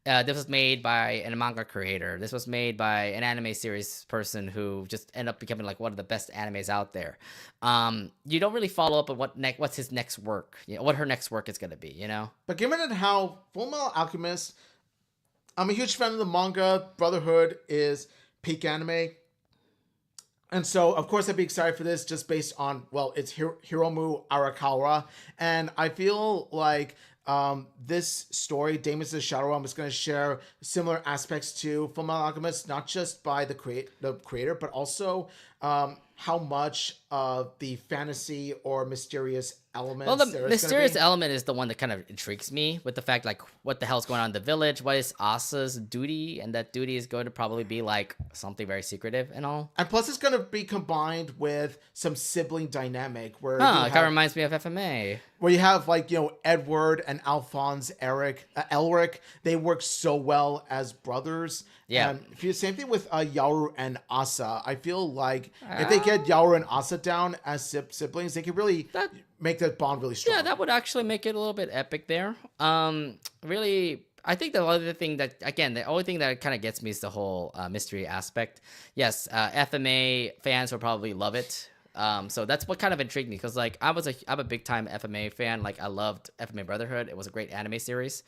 This was made by a manga creator. This was made by an anime series person who just ended up becoming like one of the best animes out there. You don't really follow up on what's his next work, what her next work is going to be, But given it how Fullmetal Alchemist, I'm a huge fan of the manga. Brotherhood is peak anime. And so, of course, I'd be excited for this just based on, it's Hiromu Arakawa. And I feel like this story, Demons of the Shadow Realm, is going to share similar aspects to Fullmetal Alchemist, not just by the creator, but also how much of the fantasy or mysterious elements. Well, the mysterious element is the one that kind of intrigues me with the fact, like, what the hell's going on in the village? What is Asa's duty? And that duty is going to probably be like something very secretive and all. And plus, it's going to be combined with some sibling dynamic where it kind of reminds me of FMA. Where you have Edward and Alphonse Elric, they work so well as brothers. Yeah. And same thing with Yaoru and Asa. I feel like if they get Yaoru and Asa down as siblings, they could really make that bond really strong. Yeah, that would actually make it a little bit epic there. Really, I think the only thing that kind of gets me is the whole mystery aspect. Yes, FMA fans will probably love it. So that's what kind of intrigued me because like I'm a big time FMA fan. Like I loved FMA Brotherhood. It was a great anime series.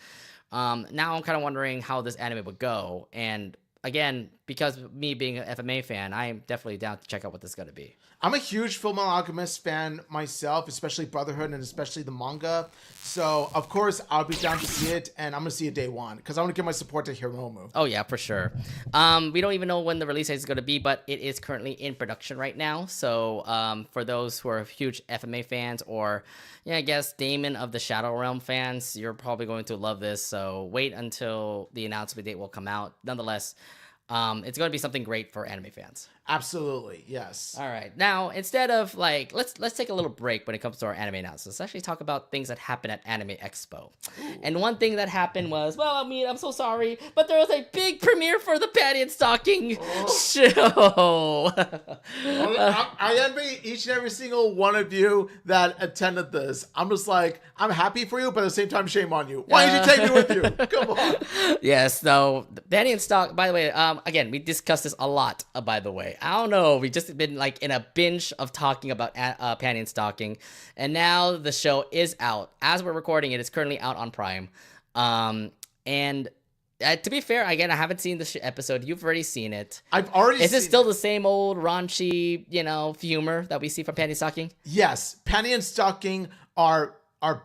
Now I'm kind of wondering how this anime would go. And again, because me being an FMA fan, I am definitely down to check out what this is going to be. I'm a huge Fullmetal Alchemist fan myself, especially Brotherhood and especially the manga. So, of course, I'll be down to see it, and I'm going to see it day one because I want to give my support to Hiromu. Oh, yeah, for sure. We don't even know when the release date is going to be, but it is currently in production right now. So, for those who are huge FMA fans or, yeah, I guess Damon of the Shadow Realm fans, you're probably going to love this. So, wait until the announcement date will come out. Nonetheless, it's going to be something great for anime fans. Absolutely, yes. All right. Now, instead of like, let's take a little break when it comes to our anime announcements. Let's actually talk about things that happened at Anime Expo. Ooh. And one thing that happened was, well, I mean, I'm so sorry, but there was a big premiere for the Panty and Stocking show. I envy each and every single one of you that attended this. I'm just like, I'm happy for you, but at the same time, shame on you. Why did you take me with you? Come on. Yes. So, Panty and Stock. By the way, again, we discussed this a lot. By the way. I don't know. We just been like in a binge of talking about Panty and Stocking, and now the show is out. As we're recording it, it's currently out on Prime. And to be fair, again, I haven't seen the episode. You've already seen it. I've already. Is it still the same old raunchy, humor that we see from Panty and Stocking? Yes, Panty and Stocking are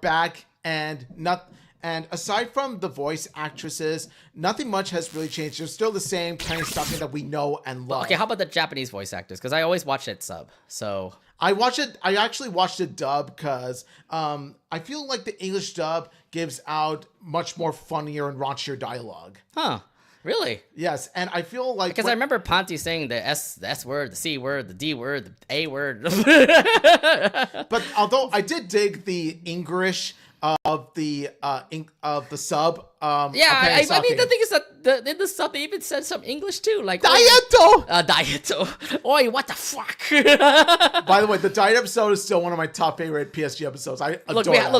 back, and not. And aside from the voice actresses, nothing much has really changed. They're still the same kind of stuff that we know and love. Okay, how about the Japanese voice actors? Because I always watch it sub. So I actually watched it dub because I feel like the English dub gives out much more funnier and raunchier dialogue. Huh. Really? Yes, and I feel like... Because I remember Ponty saying the S word, the C word, the D word, the A word. But although I did dig the English of the sub. I mean, the thing is that in the sub they even said some English too, like Daieto. Daieto. Oi, what the fuck? By the way, the Diet episode is still one of my top favorite PSG episodes. I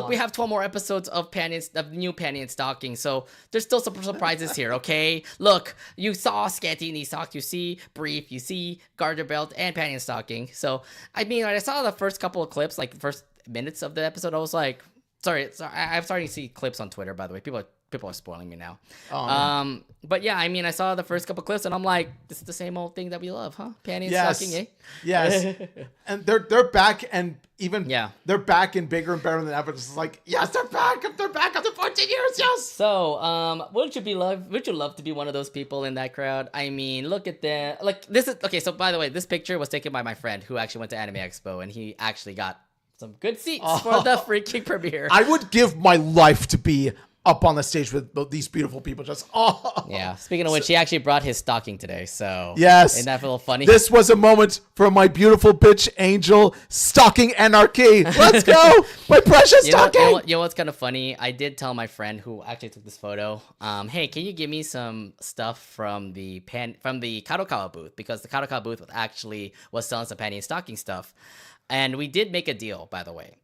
we have 12 more episodes of new Panty and Stocking, so there's still some surprises here. Okay, look, you saw Scanty Knee Sock, you see Brief, you see Garter Belt, and Panty and Stocking. So I mean, when I saw the first couple of clips, like the first minutes of the episode, I was like. Sorry, I'm starting to see clips on Twitter, by the way. People are spoiling me now. Oh, but yeah, I mean, I saw the first couple clips, and I'm like, this is the same old thing that we love, huh? Panty and Stocking, eh? Yes. And they're back, and even they're back and bigger and better than ever. It's like, yes, they're back. They're back after 14 years, yes. So, would you love to be one of those people in that crowd? I mean, look at that. Like, this is okay. So, by the way, this picture was taken by my friend who actually went to Anime Expo, and he actually got some good seats for the freaking premiere. I would give my life to be up on the stage with these beautiful people. Yeah. Speaking of which, he actually brought his stocking today. So yes, isn't that a little funny? This was a moment for my beautiful bitch angel stocking anarchy. Let's go, my precious stocking. You know what's kind of funny? I did tell my friend who actually took this photo, hey, can you give me some stuff from the Kadokawa booth, because the Kadokawa booth was selling some Panty and Stocking stuff. And we did make a deal, by the way.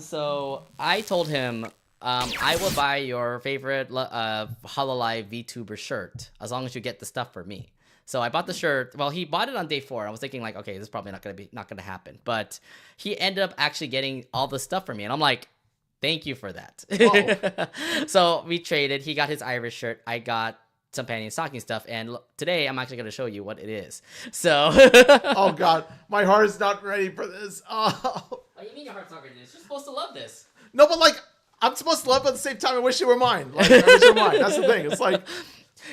So I told him, I will buy your favorite Hololive VTuber shirt as long as you get the stuff for me. So I bought the shirt. Well, he bought it on day 4. I was thinking like, okay, this is probably not gonna happen. But he ended up actually getting all the stuff for me, and I'm like, thank you for that. So we traded. He got his Irish shirt. I got some Panty and Stocking stuff, and today I'm actually going to show you what it is. So oh god, my heart is not ready for this. Oh, you mean your heart's not ready for this? You're supposed to love this. No, but like, I'm supposed to love it at the same time. I wish you were mine. Like, I wish you were mine. That's the thing. It's like,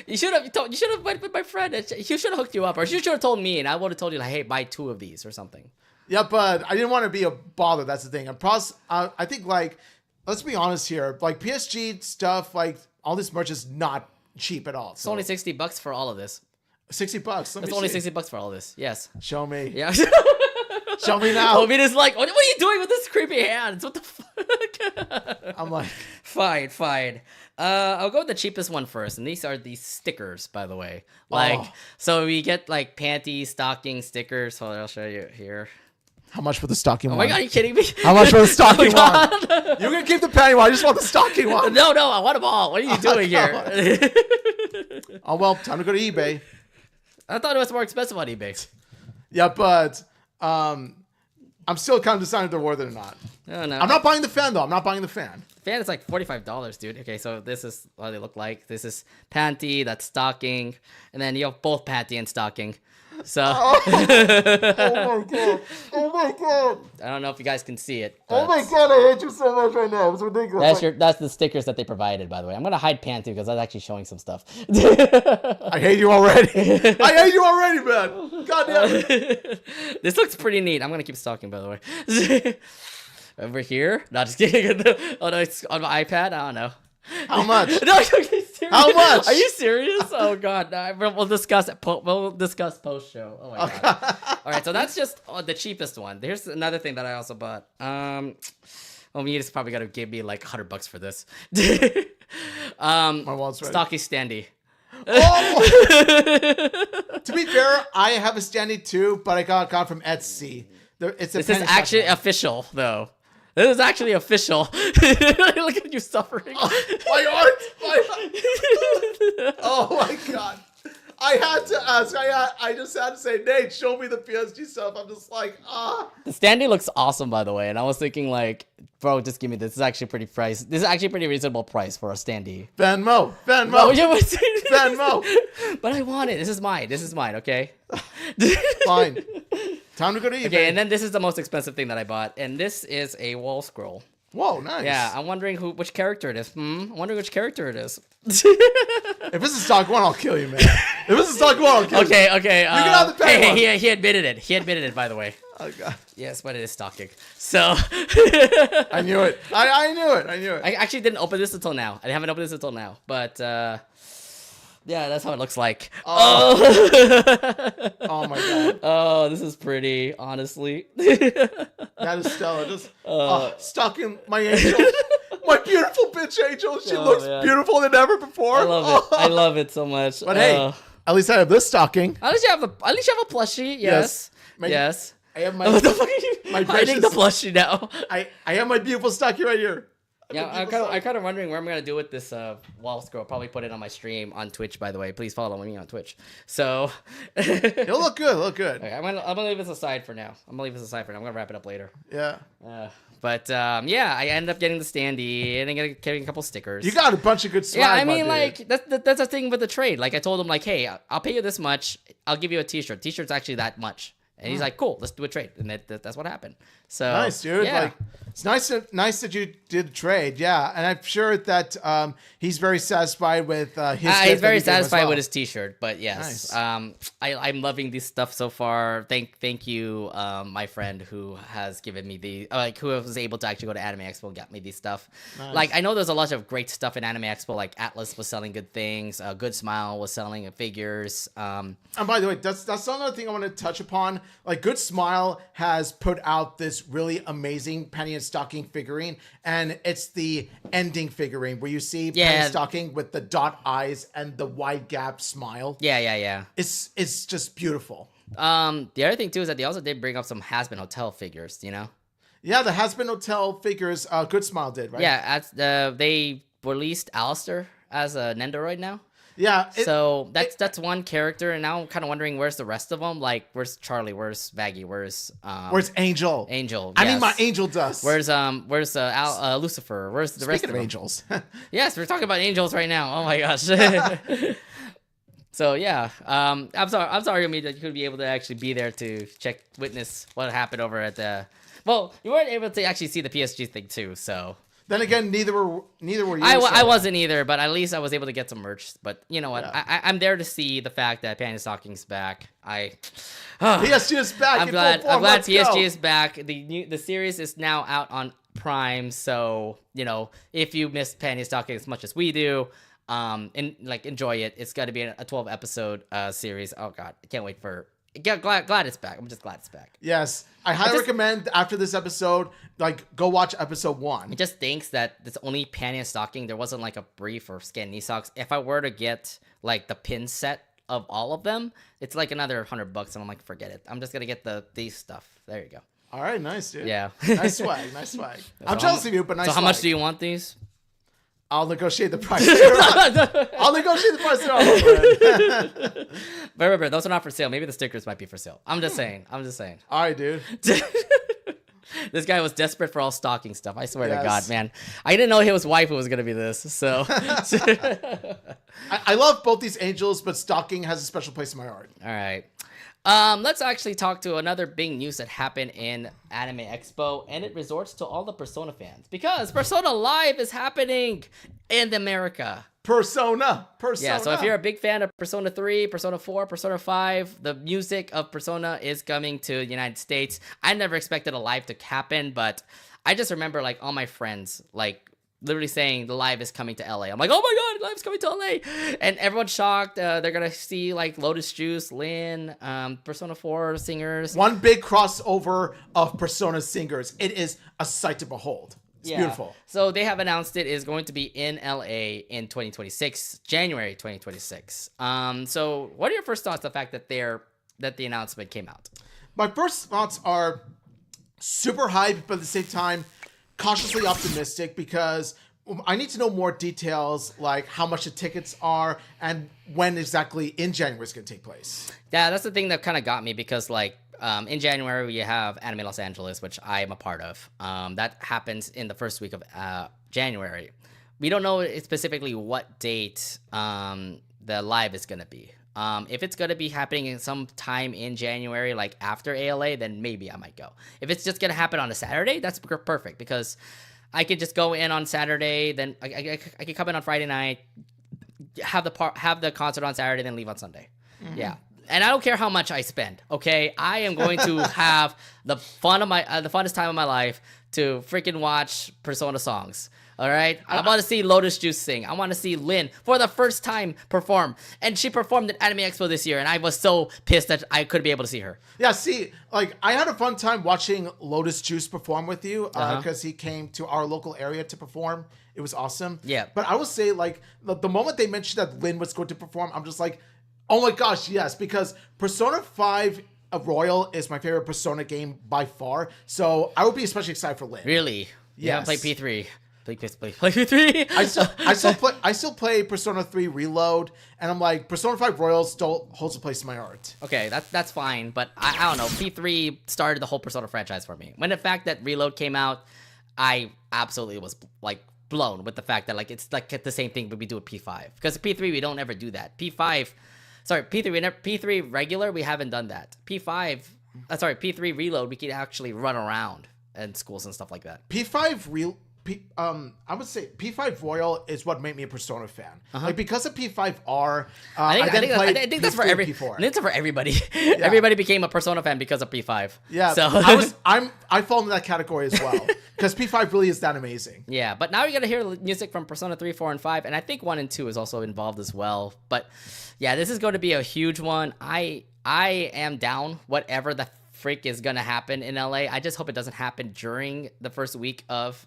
you should have went with my friend. He should have hooked you up, or you should have told me, and I would have told you like, hey, buy 2 of these or something. Yeah, but I didn't want to be a bother. That's the thing. I think, like, let's be honest here. Like, PSG stuff, like all this merch is not cheap at all. It's only $60 for all of this. $60. It's only $60 for all of this. Yes. Show me. Yeah. Show me now. Omina's like, what are you doing with this creepy hands? What the fuck? I'm like, fine. I'll go with the cheapest one first, and these are the stickers, by the way. Like, so we get like Panty, Stocking stickers. Hold on, I'll show you here. How much for the stocking one? Oh my god, are you kidding me? How much for the stocking one? You can keep the panty one. I just want the stocking one. No, I want them all. What are you doing here? Oh, well, time to go to eBay. I thought it was more expensive on eBay. Yeah, but I'm still kind of deciding if they're worth it or not. No. I'm not buying the fan, though. I'm not buying the fan. Fan is like $45, dude. Okay, so this is what they look like. This is panty, that's stocking, and then you have both panty and stocking. So Oh my god! Oh my god! I don't know if you guys can see it. Oh my god! I hate you so much right now. It's ridiculous. That's the stickers that they provided, by the way. I'm gonna hide panty because that's actually showing some stuff. I hate you already. I hate you already, man. God damn it. This looks pretty neat. I'm gonna keep stalking, by the way. Over here. Not just kidding. Oh no, it's on my iPad. I don't know. How much? No, okay, serious. How much? Are you serious? Oh god, no, we'll discuss it. We'll discuss post show. Oh my god. All right, so that's just the cheapest one. Here's another thing that I also bought. Well, you just probably gotta give me like $100 for this. My wallet's ready. Stocky standy. Oh! To be fair, I have a standee too, but I got from Etsy. This is actually official, though. This is actually official. Look at you suffering. My art! Oh my god. I had to ask. I just had to say, Nate, show me the PSG stuff. I'm just like, The standee looks awesome, by the way. And I was thinking, like, bro, just give me this. This is actually pretty price. This is actually pretty reasonable price for a standee. Venmo. But I want it. This is mine, okay? Fine. Time to go to eBay. Okay, and then this is the most expensive thing that I bought. And this is a wall scroll. Whoa, nice. Yeah, I'm wondering which character it is. I'm wondering which character it is. If this is stock one, I'll kill you, man. If this is stock one, I'll kill you. Okay. You can have the pay one. He admitted it. He admitted it, by the way. Oh, God. Yes, but it is stalking. So. I knew it. I knew it. I actually didn't open this until now. I haven't opened this until now. But, yeah, that's how it looks like. Oh my God. Oh, this is pretty, honestly. That is Stella. Just stalking my angel. My beautiful bitch angel. She looks beautiful than ever before. I love it. I love it so much. But hey, at least I have this stocking. At least you have a plushie. Yes. Yes. I have my. What the fuck are you hiding the plushie now? I have my beautiful stocking right here. Yeah, I'm kind of wondering what I'm gonna do with this wall scroll. Probably put it on my stream on Twitch. By the way, please follow me on Twitch. So it'll look good. Okay, I'm gonna leave this aside for now. I'm gonna wrap it up later. Yeah. But I ended up getting the standee and then getting a couple stickers. You got a bunch of good swag. Yeah, I mean, like that's the thing with the trade. Like I told him, like, hey, I'll pay you this much. I'll give you a T-shirt. T-shirt's actually that much. And he's like, cool, let's do a trade. And that's what happened. So nice, dude. Yeah. Like, it's nice that you did a trade. Yeah. And I'm sure that he's very satisfied with his he's very satisfied with his T-shirt. But yes, nice. I'm loving this stuff so far. Thank you, my friend who has given me who was able to actually go to Anime Expo and got me these stuff. Nice. Like, I know there's a lot of great stuff in Anime Expo. Like Atlas was selling good things. Good Smile was selling figures. And by the way, that's another thing I want to touch upon. Like, Good Smile has put out this really amazing Penny and Stocking figurine, and it's the ending figurine where you see Penny and Stocking with the dot eyes and the wide gap smile. Yeah. It's just beautiful. The other thing too is that they also did bring up some Has-Been Hotel figures, you know? Yeah, the Has-Been Hotel figures, Good Smile did, right? Yeah, they released Alistair as a Nendoroid now. Yeah. So that's one character, and now I'm kind of wondering where's the rest of them. Like, where's Charlie? Where's Vaggie? Where's Angel? Angel. I need my angel dust. Where's Lucifer? Where's the rest of them? Angels? Yes, we're talking about angels right now. Oh my gosh. So yeah, I'm sorry, Ami, that you couldn't be able to actually be there to witness what happened over at the. Well, you weren't able to actually see the PSG thing too, so. Then again, neither were you. I wasn't either, but at least I was able to get some merch. But you know what? Yeah. I'm there to see the fact that Panty Stocking's back. PSG is back. I'm glad PSG is back. The series is now out on Prime, so you know if you missed Panty Stocking as much as we do, enjoy it. It's got to be a 12 episode series. Oh god, I can't wait for. Glad it's back. I'm just glad it's back. Yes. I highly recommend after this episode, go watch episode 1. It just thinks that it's only Panty and Stocking. There wasn't like a brief or scan knee socks. If I were to get like the pin set of all of them, it's like another $100, and I'm like, forget it. I'm just gonna get these stuff. There you go. All right, nice, dude. Yeah. Nice swag. I'm jealous of you, but nice. So how much do you want these? I'll negotiate the price. I'll negotiate the price. But those are not for sale. Maybe the stickers might be for sale. I'm just saying. All right, dude. This guy was desperate for all stocking stuff. I swear to Yes. God, man. I didn't know his wife was going to be this. So I love both these angels, but stocking has a special place in my heart. all right. Let's actually talk to another big news that happened in Anime Expo, and it resorts to all the Persona fans because Persona Live is happening in America. Persona. Yeah, so if you're a big fan of Persona 3, Persona 4, Persona 5, the music of Persona is coming to the United States. I never expected a live to happen, but I just remember like all my friends like literally saying the live is coming to LA. I'm like, oh my god, live's coming to LA, and everyone's shocked. They're gonna see like Lotus Juice, Lin, Persona 4 singers. One big crossover of Persona singers. It is a sight to behold. It's beautiful. So they have announced it is going to be in LA in 2026, January 2026. So what are your first thoughts? The fact that the announcement came out. My first thoughts are super hyped, but at the same time, cautiously optimistic because I need to know more details, like how much the tickets are and when exactly in January it's going to take place. Yeah, that's the thing that kind of got me because like in January we have Anime Los Angeles, which I am a part of. That happens in the first week of January. We don't know specifically what date the live is going to be. If it's going to be happening in some time in January, like after ALA, then maybe I might go. If it's just going to happen on a Saturday, that's perfect because I could just go in on Saturday, then I could come in on Friday night, have the concert on Saturday, then leave on Sunday. Mm-hmm. Yeah. And I don't care how much I spend, okay? I am going to have the funnest time of my life to freaking watch Persona songs. All right, I want to see Lotus Juice sing. I want to see Lin for the first time perform, and she performed at Anime Expo this year, and I was so pissed that I couldn't be able to see her. Yeah, see, like I had a fun time watching Lotus Juice perform with you because he came to our local area to perform. It was awesome. Yeah, but I will say, like the moment they mentioned that Lin was going to perform, I'm just like, oh my gosh, yes, because Persona 5 Royal is my favorite Persona game by far. So I would be especially excited for Lin. Really? You haven't Yes. played P3. Play P3. I still play Persona 3 Reload, and I'm like, Persona 5 Royal still holds a place in my heart. Okay, that's fine, but I don't know. P3 started the whole Persona franchise for me. When the fact that Reload came out, I absolutely was like blown with the fact that like it's like the same thing but we do with P5. Because P3 we don't ever do that. P3 regular we haven't done that. P3 Reload we can actually run around in schools and stuff like that. I would say P5 Royal is what made me a Persona fan. Like because of P5R, I think that's for P4. I think that's for everybody. Everybody became a Persona fan because of P5. Yeah, so I fall into that category as well because P5 really is that amazing. Yeah, but now you're gonna hear music from Persona 3, 4, and 5, and I think 1 and 2 is also involved as well. But yeah, this is going to be a huge one. I am down whatever the freak is gonna happen in LA. I just hope it doesn't happen during the first week of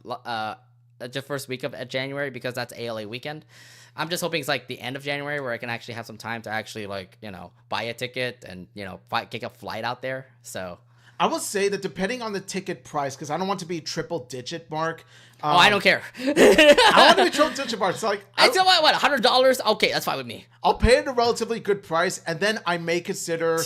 January because that's ALA weekend. I'm just hoping it's like the end of January where I can actually have some time to actually like buy a ticket and get a flight out there. So I will say that depending on the ticket price, because I don't want to be triple digit mark. I don't care. I want to be triple digit mark. So like, I still want $100. Okay, that's fine with me. I'll pay it a relatively good price, and then I may consider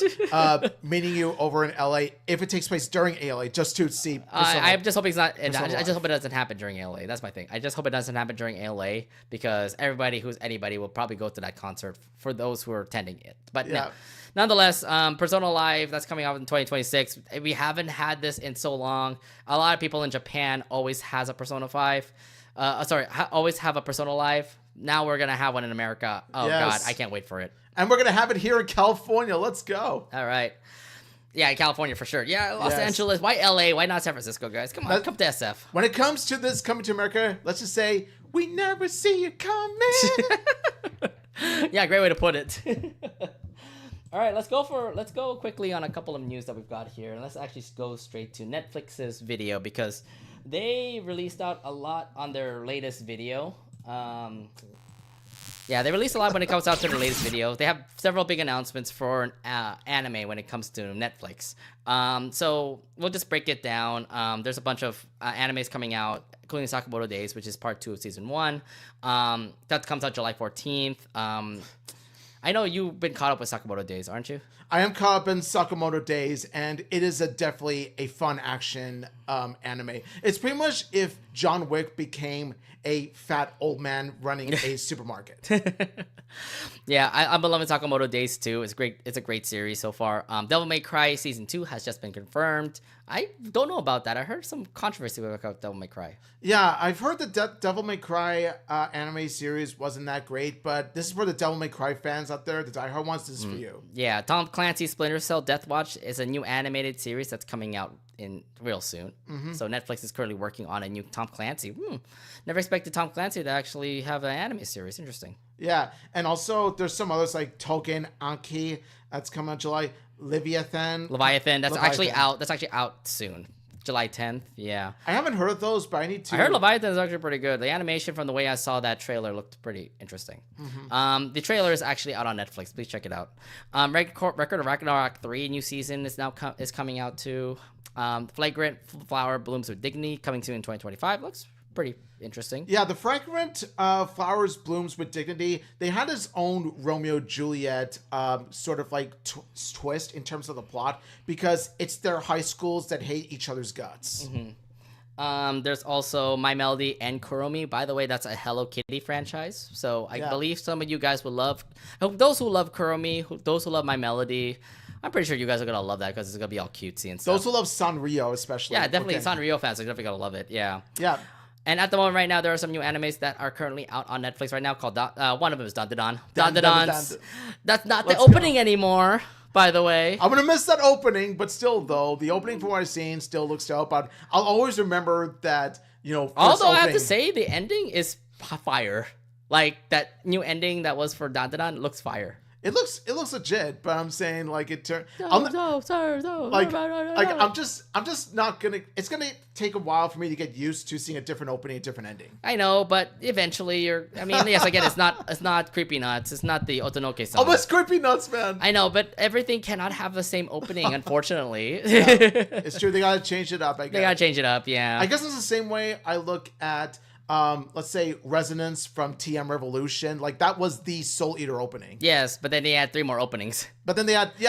meeting you over in LA if it takes place during ALA, just to see. I'm just hoping it's not. I just hope it doesn't happen during ALA. That's my thing. I just hope it doesn't happen during ALA because everybody who's anybody will probably go to that concert for those who are attending it. But Yeah. Nonetheless, Persona Live that's coming out in 2026. We haven't had this in so long. A lot of people in Japan always has a Persona 5. Always have a Persona Live. Now we're gonna have one in America. Oh Yes. God, I can't wait for it. And we're gonna have it here in California. Let's go. All right. Yeah, California for sure. Yeah, Los Yes. Angeles. Why LA? Why not San Francisco, guys? Come on, come to SF. When it comes to this coming to America, let's just say we never see you coming. Yeah, great way to put it. All right, let's go quickly on a couple of news that we've got here, and let's actually go straight to Netflix's video because they released out a lot on their latest video. Yeah, they released a lot when it comes out to their latest video. They have several big announcements for anime when it comes to Netflix. So we'll just break it down. There's a bunch of animes coming out, including Sakamoto Days, which is part 2 of season 1. That comes out July 14th. I know you've been caught up with Sakamoto Days, aren't you? I am caught up in Sakamoto Days, and it is definitely a fun action anime. It's pretty much if John Wick became a fat old man running a supermarket. Yeah, I'm loving Sakamoto Days too. It's great. It's a great series so far. Devil May Cry season 2 has just been confirmed. I don't know about that. I heard some controversy about Devil May Cry. Yeah, I've heard the Devil May Cry anime series wasn't that great, but this is for the Devil May Cry fans out there, the diehard ones. This is for you. Yeah, Tom Clancy's Splinter Cell Death Watch is a new animated series that's coming out in real soon. So Netflix is currently working on a new Tom Clancy. Never expected Tom Clancy to actually have an anime series. Interesting. Yeah, and also there's some others like Togen Anki that's coming out July. Leviathan. That's actually out. That's actually out soon. July 10th. Yeah. I haven't heard of those, but I need to. I heard Leviathan is actually pretty good. The animation from the way I saw that trailer looked pretty interesting. The trailer is actually out on Netflix. Please check it out. Record of Ragnarok 3 new season is now coming out too. Flagrant Flower Blooms with Dignity coming soon in 2025. Looks pretty interesting. Yeah, the Fragrant Flowers Blooms with Dignity, they had its own Romeo Juliet sort of like twist in terms of the plot, because it's their high schools that hate each other's guts. There's also My Melody and Kuromi. By the way, that's a Hello Kitty franchise. So I believe some of you guys would love, those who love Kuromi, those who love My Melody, I'm pretty sure you guys are going to love that because it's going to be all cutesy and stuff. Those who love Sanrio especially. Yeah, definitely. Sanrio fans are definitely going to love it. Yeah. Yeah. And at the moment right now, there are some new animes that are currently out on Netflix right now called, one of them is Dandadan. Dandadan. That's not the opening anymore, by the way. I'm going to miss that opening, but still though, the opening from what I've seen still looks dope. But I'll always remember that, Although I have to say, the ending is fire. Like, that new ending that was for Dandadan looks fire. It looks legit, but I'm saying like it turned. I'm just not gonna. It's gonna take a while for me to get used to seeing a different opening, a different ending. I know, but eventually yes, again, it's not Creepy Nuts. It's not the Otonoke song. Oh, it's Creepy Nuts, man. I know, but everything cannot have the same opening, unfortunately. Yeah, it's true. They gotta change it up. I guess they gotta change it up. Yeah. I guess it's the same way I look at. Let's say Resonance from TM Revolution, like that was the Soul Eater opening. Yes, but then they had 3 more openings. But then they had they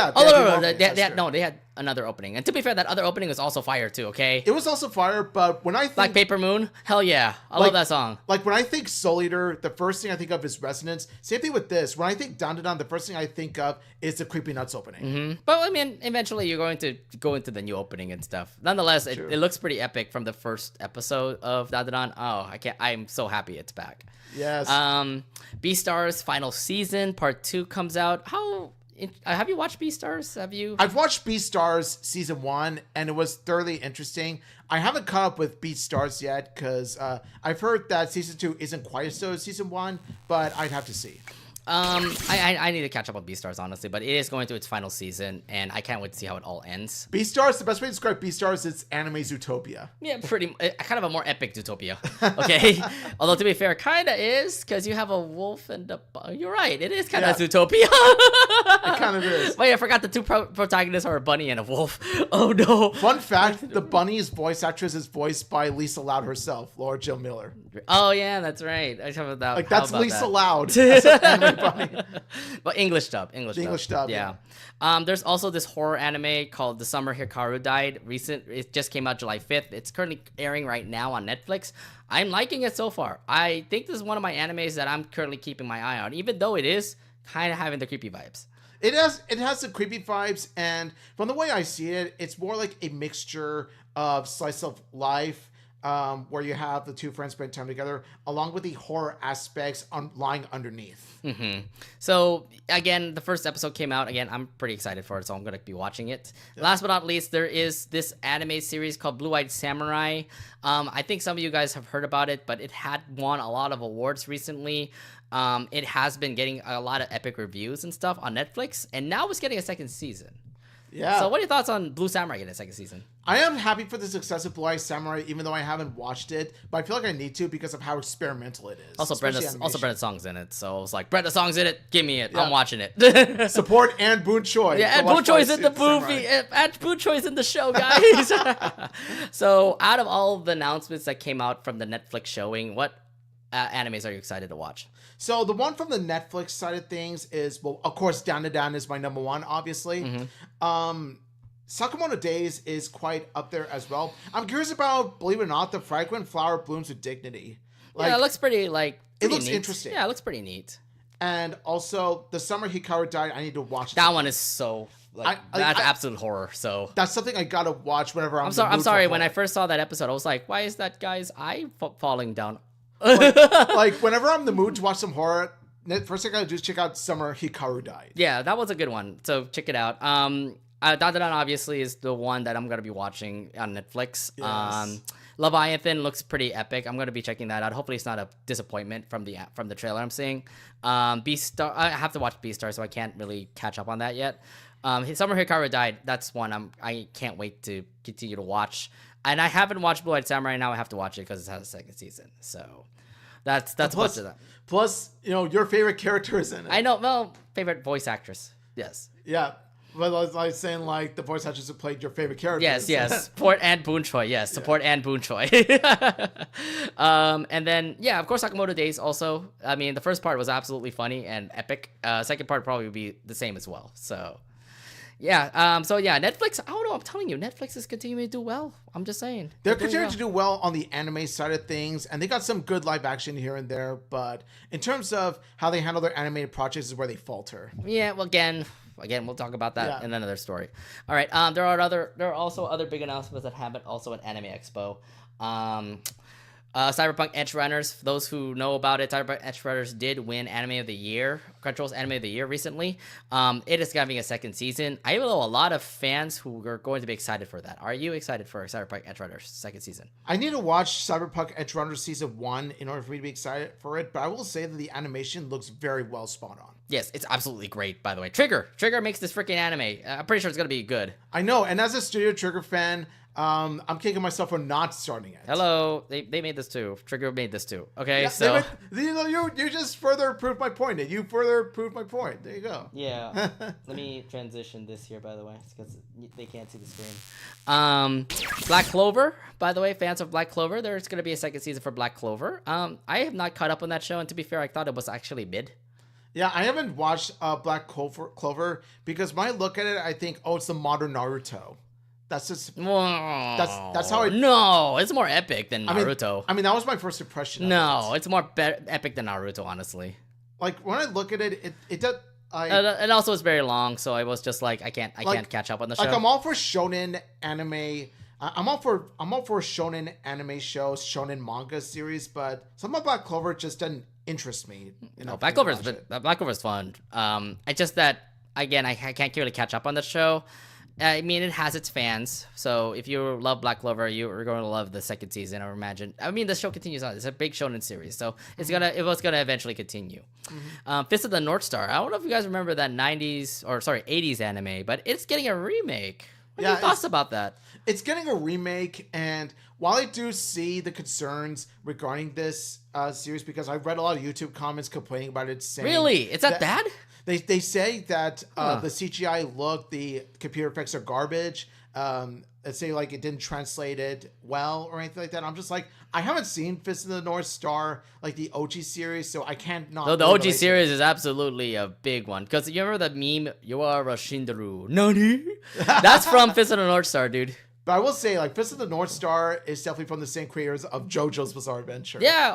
had another opening. And to be fair, that other opening was also fire too. Okay, it was also fire. But when I think Black Paper Moon, hell yeah, I love that song. Like when I think Soul Eater, the first thing I think of is Resonance. Same thing with this. When I think Dandadan, the first thing I think of is the Creepy Nuts opening. But I mean, eventually you're going to go into the new opening and stuff. Nonetheless, it looks pretty epic from the first episode of Dandadan. Oh, I'm so happy it's back. Yes. Beastars final season part 2 comes out. Have you watched Beastars? Have you? I've watched Beastars season 1, and it was thoroughly interesting. I haven't caught up with Beastars yet because I've heard that season 2 isn't quite as good as season 1, but I'd have to see. I need to catch up on Beastars, honestly, but it is going through its final season, and I can't wait to see how it all ends. Beastars, the best way to describe Beastars is anime Zootopia. Yeah, kind of a more epic Zootopia, okay? Although, to be fair, kind of is, because you have a wolf and a... You're right, it is kind of Zootopia. It kind of is. Wait, I forgot the 2 protagonists are a bunny and a wolf. Oh, no. Fun fact, the bunny's voice actress is voiced by Lisa Loud herself, Laura Jill Miller. Oh, yeah, that's right. I talked about like, that's Lisa Loud as an anime bunny. But English dub. Yeah. There's also this horror anime called The Summer Hikaru Died. It just came out July 5th. It's currently airing right now on Netflix. I'm liking it so far. I think this is one of my animes that I'm currently keeping my eye on, even though it is kind of having the creepy vibes. It has the creepy vibes, and from the way I see it, it's more like a mixture of slice of life, where you have the 2 friends spend time together, along with the horror aspects lying underneath. So, again, the first episode came out. Again, I'm pretty excited for it, so I'm going to be watching it. Yep. Last but not least, there is this anime series called Blue-Eyed Samurai. I think some of you guys have heard about it, but it had won a lot of awards recently. It has been getting a lot of epic reviews and stuff on Netflix, and now it's getting a second season. Yeah. So what are your thoughts on Blue Samurai getting a second season? I am happy for the success of Blue-Eyed Samurai, even though I haven't watched it. But I feel like I need to because of how experimental it is. Also, Brenda Song's in it. So I was like, Brenda Song's in it. Give me it. Yeah. I'm watching it. Support and Boon Choi. Yeah, and Boon Choi's in the movie. And Boon Choi's in the show, guys. So out of all the announcements that came out from the Netflix showing, what animes are you excited to watch? So the one from the Netflix side of things is, well, of course, Down to Dan is my number one, obviously. Sakamoto Days is quite up there as well. I'm curious about, believe it or not, the fragrant flower blooms with dignity. It looks pretty it looks neat. interesting. Yeah, it looks pretty neat. And also, The Summer Hikaru Died, I need to watch that one is so that's absolute horror. So that's something I gotta watch whenever I'm sorry. When I first saw that episode, I was like, why is that guy's eye falling down? like whenever I'm in the mood to watch some horror, first thing I gotta do is check out Summer Hikaru Died. Yeah, that was a good one. So check it out. Dandadan obviously is the one that I'm gonna be watching on Netflix. Yes. Leviathan looks pretty epic. I'm gonna be checking that out. Hopefully, it's not a disappointment from the trailer I'm seeing. Beastar, I have to watch Beastar, so I can't really catch up on that yet. Summer Hikaru Died. That's one I can't wait to continue to watch. And I haven't watched Blue Eyed Samurai. Now I have to watch it because it has a second season. So that's plus, of that. Plus, your favorite character is in it. I know. Well, favorite voice actress. Yes. Yeah. Well, I was saying, like, the voice actress who played your favorite characters. Yes. Support and Boon Choi. Yes, support and Boon Choi. And then, yeah, of course, Sakamoto Days also. I mean, the first part was absolutely funny and epic. Second part probably would be the same as well. So, yeah. Netflix, I don't know. I'm telling you, Netflix is continuing to do well. I'm just saying. They're continuing to do well on the anime side of things, and they got some good live action here and there. But in terms of how they handle their animated projects is where they falter. Yeah, well, again, we'll talk about that in another story. All right. There are also other big announcements that happened also at Anime Expo. Cyberpunk Edge Runners. For those who know about it, Cyberpunk Edge Runners did win Anime of the Year, Crunchyroll's Anime of the Year recently. It is having a second season. I know a lot of fans who are going to be excited for that. Are you excited for Cyberpunk Edge Runners second season? I need to watch Cyberpunk Edge Runners season 1 in order for me to be excited for it, but I will say that the animation looks very well spot on. Yes, it's absolutely great, by the way. Trigger makes this freaking anime. I'm pretty sure it's going to be good. I know, and as a Studio Trigger fan, I'm kicking myself for not starting it. Hello, they made this too. Trigger made this too. Okay, yeah, so you just further proved my point. You further proved my point. There you go. Yeah. Let me transition this here, by the way, because they can't see the screen. Black Clover, by the way, fans of Black Clover, there's going to be a second season for Black Clover. I have not caught up on that show, and to be fair, I thought it was actually mid. Yeah, I haven't watched Black Clover because when I look at it, I think, it's the modern Naruto. That's just that's how I. No, it's more epic than Naruto. I mean, that was my first impression. No, it's more epic than Naruto, honestly. Like when I look at it, it does. And also, it's very long, so I was just like, I can't catch up on the show. Like I'm all for shonen anime. I'm all for shonen anime shows, shonen manga series, but some of Black Clover just doesn't interest me. Black Clover's fun. I just that again, I can't really catch up on the show. I mean, it has its fans, so if you love Black Clover, you're going to love the second season, I would imagine. I mean, the show continues on. It's a big shonen series, so it was gonna eventually continue. Fist of the North Star. I don't know if you guys remember that 80s anime, but it's getting a remake. What are your thoughts about that? It's getting a remake, and while I do see the concerns regarding this series, because I read a lot of YouTube comments complaining about it, saying really, it's that bad. They say that the CGI look, the computer effects are garbage. They say like it didn't translate it well or anything like that. I'm just like, I haven't seen Fist of the North Star, like the OG series, so I can't not. No, the OG series is absolutely a big one, because you remember the meme, "You are a Shindaru." Nani? That's from Fist of the North Star, dude. But I will say, like, Fist of the North Star is definitely from the same creators of JoJo's Bizarre Adventure. Yeah,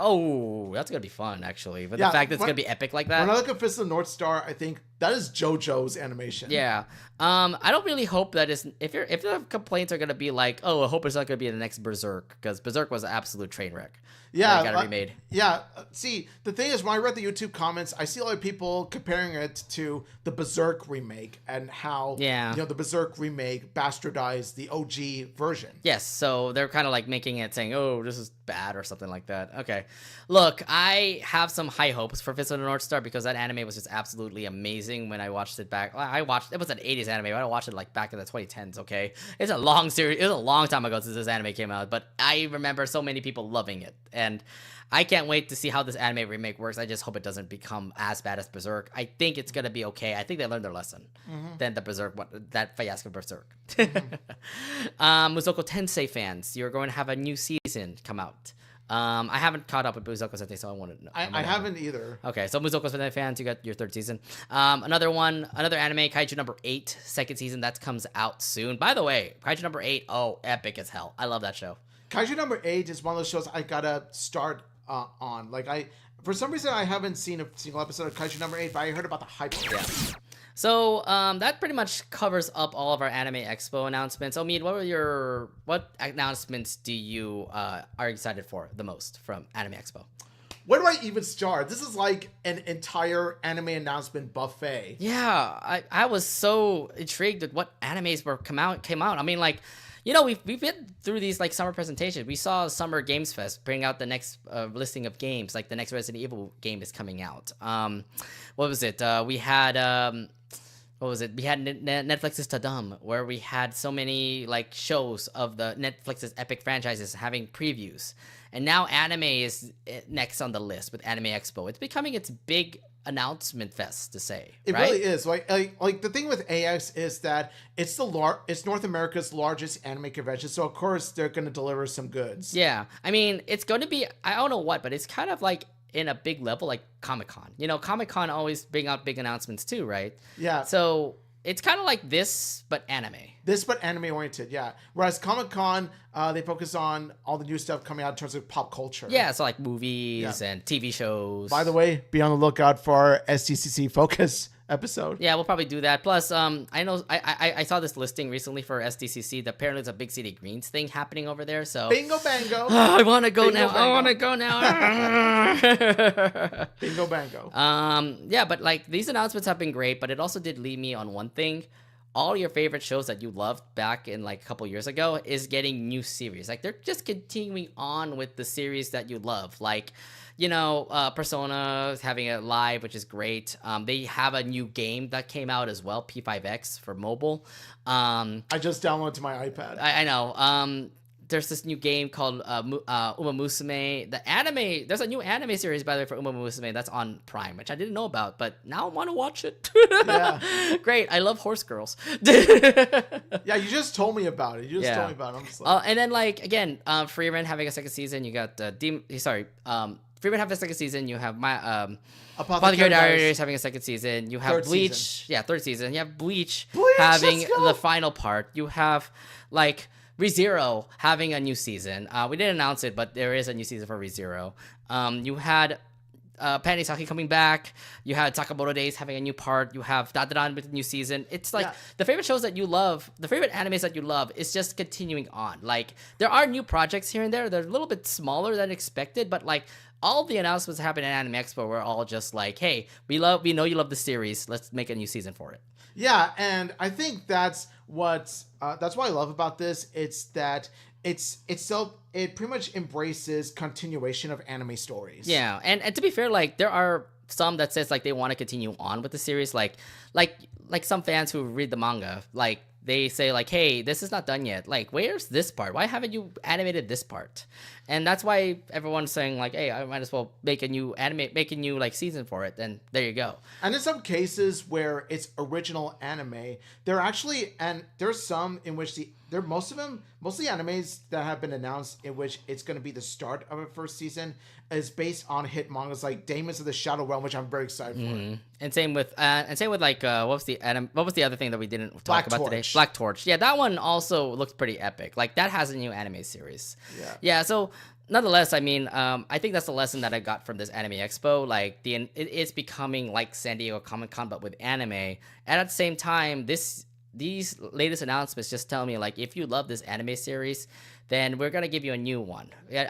that's going to be fun, actually. But the fact that it's going to be epic like that. When I look at Fist of the North Star, I think that is JoJo's animation. Yeah. I don't really hope that is, if the complaints are going to be like, I hope it's not going to be the next Berserk, because Berserk was an absolute train wreck. Yeah. It got remade. Yeah. See, the thing is, when I read the YouTube comments, I see a lot of people comparing it to the Berserk remake and how, the Berserk remake bastardized the OG version. Yes. So they're kind of like making it saying, this is bad or something like that. Okay. Look, I have some high hopes for Fist of the North Star because that anime was just absolutely amazing when I watched it back. It was an 80s anime, but I watched it like back in the 2010s, okay? It's a long series. It was a long time ago since this anime came out, but I remember so many people loving it. And I can't wait to see how this anime remake works. I just hope it doesn't become as bad as Berserk. I think it's going to be okay. I think they learned their lesson than the Berserk, that fiasco Berserk. Mushoku Tensei fans, you're going to have a new season come out. I haven't caught up with Mushoku Tensei, so I want to know. I haven't either. Okay, so Mushoku Tensei fans, you got your third season. Another anime, Kaiju number 8, second season. That comes out soon. By the way, Kaiju number 8, epic as hell. I love that show. Kaiju number 8 is one of those shows I gotta start on. Like for some reason, I haven't seen a single episode of Kaiju number 8, but I heard about the hype. Yeah. So that pretty much covers up all of our Anime Expo announcements. Omid, what announcements do you are excited for the most from Anime Expo? Where do I even start? This is like an entire anime announcement buffet. Yeah, I was so intrigued with what animes came out. I mean, like, you know, we've been through these like summer presentations. We saw Summer Games Fest bring out the next listing of games. Like the next Resident Evil game is coming out. What was it? We had what was it? We had Netflix's Tadam, where we had so many like shows of the Netflix's epic franchises having previews, and now anime is next on the list with Anime Expo. It's becoming its big announcement fest to say. It right? really is. Like the thing with AX is that it's it's North America's largest anime convention, so of course they're going to deliver some goods. Yeah, I mean it's going to be, I don't know what, but it's kind of like in a big level like Comic-Con. You know, Comic-Con always bring out big announcements too, right? Yeah. So it's kind of like this, but anime. This, but anime oriented, yeah. Whereas Comic-Con, they focus on all the new stuff coming out in terms of pop culture. Yeah, so like movies and TV shows. By the way, be on the lookout for our SDCC Focus episode. Yeah, we'll probably do that. Plus, I know I saw this listing recently for SDCC. That apparently there's a Big City Greens thing happening over there. So bingo bango. I want to go bingo, now. Bango. I want to go now. Bingo bango. Yeah, but like these announcements have been great, but it also did lead me on one thing. All your favorite shows that you loved back in like a couple years ago is getting new series. Like they're just continuing on with the series that you love. Like, you know, Persona is having a live, which is great. They have a new game that came out as well, P5X for mobile. I just downloaded to my iPad. I know. There's this new game called Uma Musume. The anime, there's a new anime series, by the way, for Uma Musume that's on Prime, which I didn't know about, but now I want to watch it. Yeah. Great. I love horse girls. Yeah, you just told me about it. You just told me about it. I'm just like... and then, like, again, Free Rent having a second season. You got Free Rent having a second season. You have my Apothecary Diaries having a second season. You have Bleach. Season. Yeah, third season. You have Bleach having the final part. You have, like... ReZero having a new season. We didn't announce it, but there is a new season for ReZero. You had Panisaki coming back. You had Sakamoto Days having a new part. You have Dadaran with a new season. It's like the favorite shows that you love, the favorite animes that you love is just continuing on. Like there are new projects here and there. They're a little bit smaller than expected, but like all the announcements that happened at Anime Expo were all just like, hey, we know you love the series. Let's make a new season for it. Yeah, and I think that's what I love about this. It's that it pretty much embraces continuation of anime stories. Yeah, and to be fair, like there are some that says like they want to continue on with the series, like some fans who read the manga, like they say like, hey, this is not done yet. Like, where's this part? Why haven't you animated this part? And that's why everyone's saying like, hey, I might as well make a new like season for it. And there you go. And in some cases where it's original anime, there's some in which mostly animes that have been announced in which it's going to be the start of a first season is based on hit mangas like Demons of the Shadow Realm, which I'm very excited for. And same with like what was the other thing that we didn't talk about today? Black Torch. Yeah, that one also looks pretty epic. Like that has a new anime series. Yeah. So nonetheless, I mean, I think that's the lesson that I got from this Anime Expo. Like it is becoming like San Diego Comic-Con but with anime. And at the same time, these latest announcements just tell me like if you love this anime series, then we're gonna give you a new one. Yeah,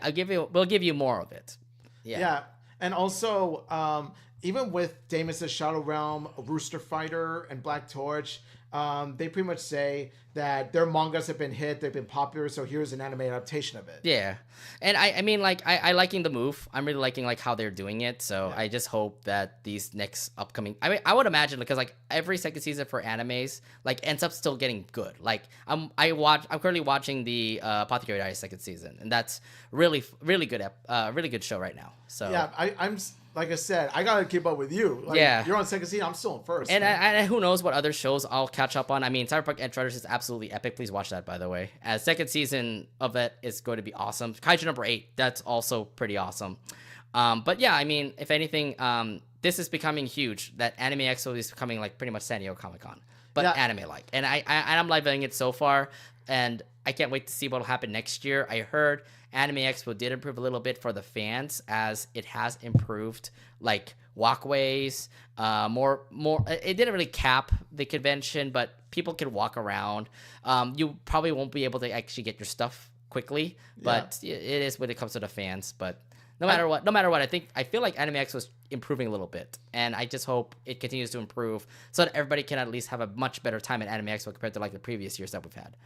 we'll give you more of it. Yeah. And also, even with Demons of the Shadow Realm, Rooster Fighter, and Black Torch, they pretty much say that their mangas have been hit, they've been popular, so here's an anime adaptation of it. Yeah. And I mean, like, I liking the move. I'm really liking, like, how they're doing it, so I just hope that these next upcoming... I mean, I would imagine, because, like, every second season for animes, like, ends up still getting good. Like, I'm currently watching the Apothecary Diaries second season, and that's really good show right now. So yeah, I'm... Like I said, I gotta keep up with you. Like, you're on second season. I'm still in first. And who knows what other shows I'll catch up on. I mean, Cyberpunk Edge Runners is absolutely absolutely epic. Please watch that, by the way. Second season of it is going to be awesome. Kaiju number 8, that's also pretty awesome. But yeah, I mean, if anything, this is becoming huge. That Anime Expo is becoming like pretty much San Diego Comic-Con, but anime-like. And I'm loving it so far, and I can't wait to see what will happen next year. I heard Anime Expo did improve a little bit for the fans, as it has improved like walkways, more. It didn't really cap the convention, but people can walk around. You probably won't be able to actually get your stuff quickly, but it is when it comes to the fans. But no matter what, I feel like Anime Expo is improving a little bit, and I just hope it continues to improve so that everybody can at least have a much better time at Anime Expo compared to like the previous years that we've had.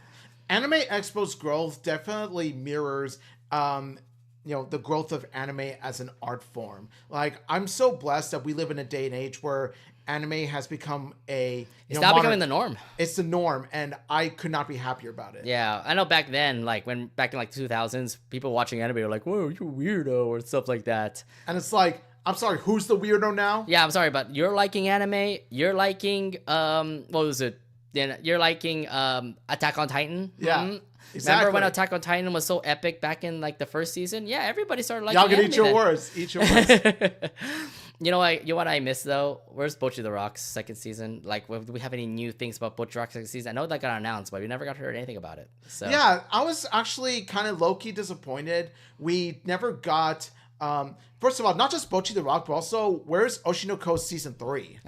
Anime Expo's growth definitely mirrors, the growth of anime as an art form. Like, I'm so blessed that we live in a day and age where anime has become it's now becoming the norm. It's the norm, and I could not be happier about it. Yeah, I know back then, like back in like 2000s, people watching anime were like, "Whoa, you weirdo," or stuff like that. And it's like, I'm sorry, who's the weirdo now? Yeah, I'm sorry, but you're liking anime. You're liking what was it? You're liking Attack on Titan. Yeah. Mm-hmm. Exactly. Remember when Attack on Titan was so epic back in like the first season? Yeah, everybody started liking y'all can anime eat your then. words. Eat your words. You know what I miss though? Where's Bocchi the Rock's second season? Like, do we have any new things about Bocchi the Rock's second season? I know that got announced, but we never got heard anything about it. So yeah, I was actually kind of low-key disappointed. We never got, first of all, not just Bocchi the Rock, but also, where's Oshinoko Season 3?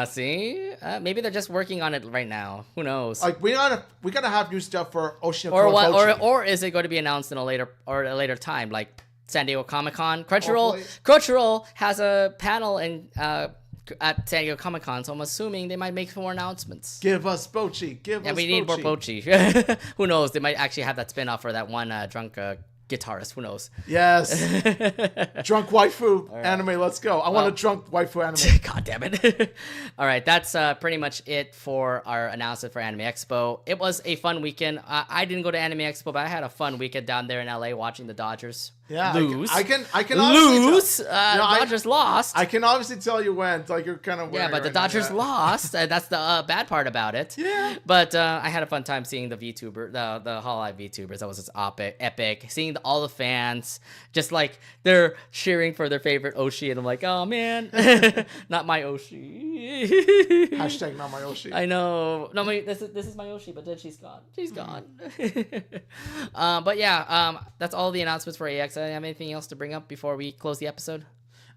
See? Maybe they're just working on it right now. Who knows? Like, we gotta have new stuff for Oshinoko or and Bocchi. or is it going to be announced in a later time, like San Diego Comic-Con? Crunchyroll has a panel at San Diego Comic-Con, so I'm assuming they might make more announcements. Give us Bocchi. Give us Bocchi. We need more Bocchi. Who knows? They might actually have that spin-off for that one drunk guitarist. Who knows? Yes. Drunk waifu anime. Let's go. I want a drunk waifu anime. God damn it. All right. That's pretty much it for our announcement for Anime Expo. It was a fun weekend. I didn't go to Anime Expo, but I had a fun weekend down there in LA watching the Dodgers lose. I can lose. Dodgers lost. I can obviously tell you when. Like, you're kind of yeah, but the Dodgers lost. That's the bad part about it. Yeah. But I had a fun time seeing the VTuber, the Hololive VTubers. That was just epic. Seeing all the fans, just like they're cheering for their favorite Oshi, and I'm like, oh man, not my Oshi. Hashtag not my Oshi. I know. No, this is my Oshi, but then she's gone. But yeah, that's all the announcements for AX. Have anything else to bring up before we close the episode?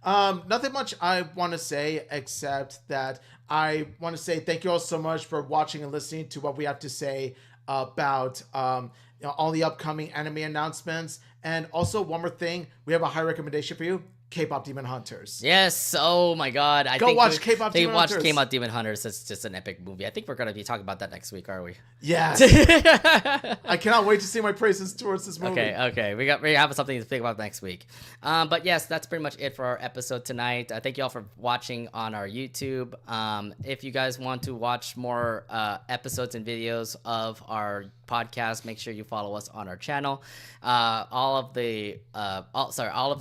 Nothing much I want to say, except that I want to say thank you all so much for watching and listening to what we have to say about all the upcoming anime announcements. And also, one more thing, we have a high recommendation for you. K-pop Demon Hunters. Yes. Oh my God. Go watch K-pop Demon Hunters. K-pop Demon Hunters. It's just an epic movie. I think we're going to be talking about that next week, are we? Yes. I cannot wait to see my praises towards this movie. Okay. We have something to think about next week. But yes, that's pretty much it for our episode tonight. Thank you all for watching on our YouTube. If you guys want to watch more episodes and videos of our podcast, make sure you follow us on our channel. All of the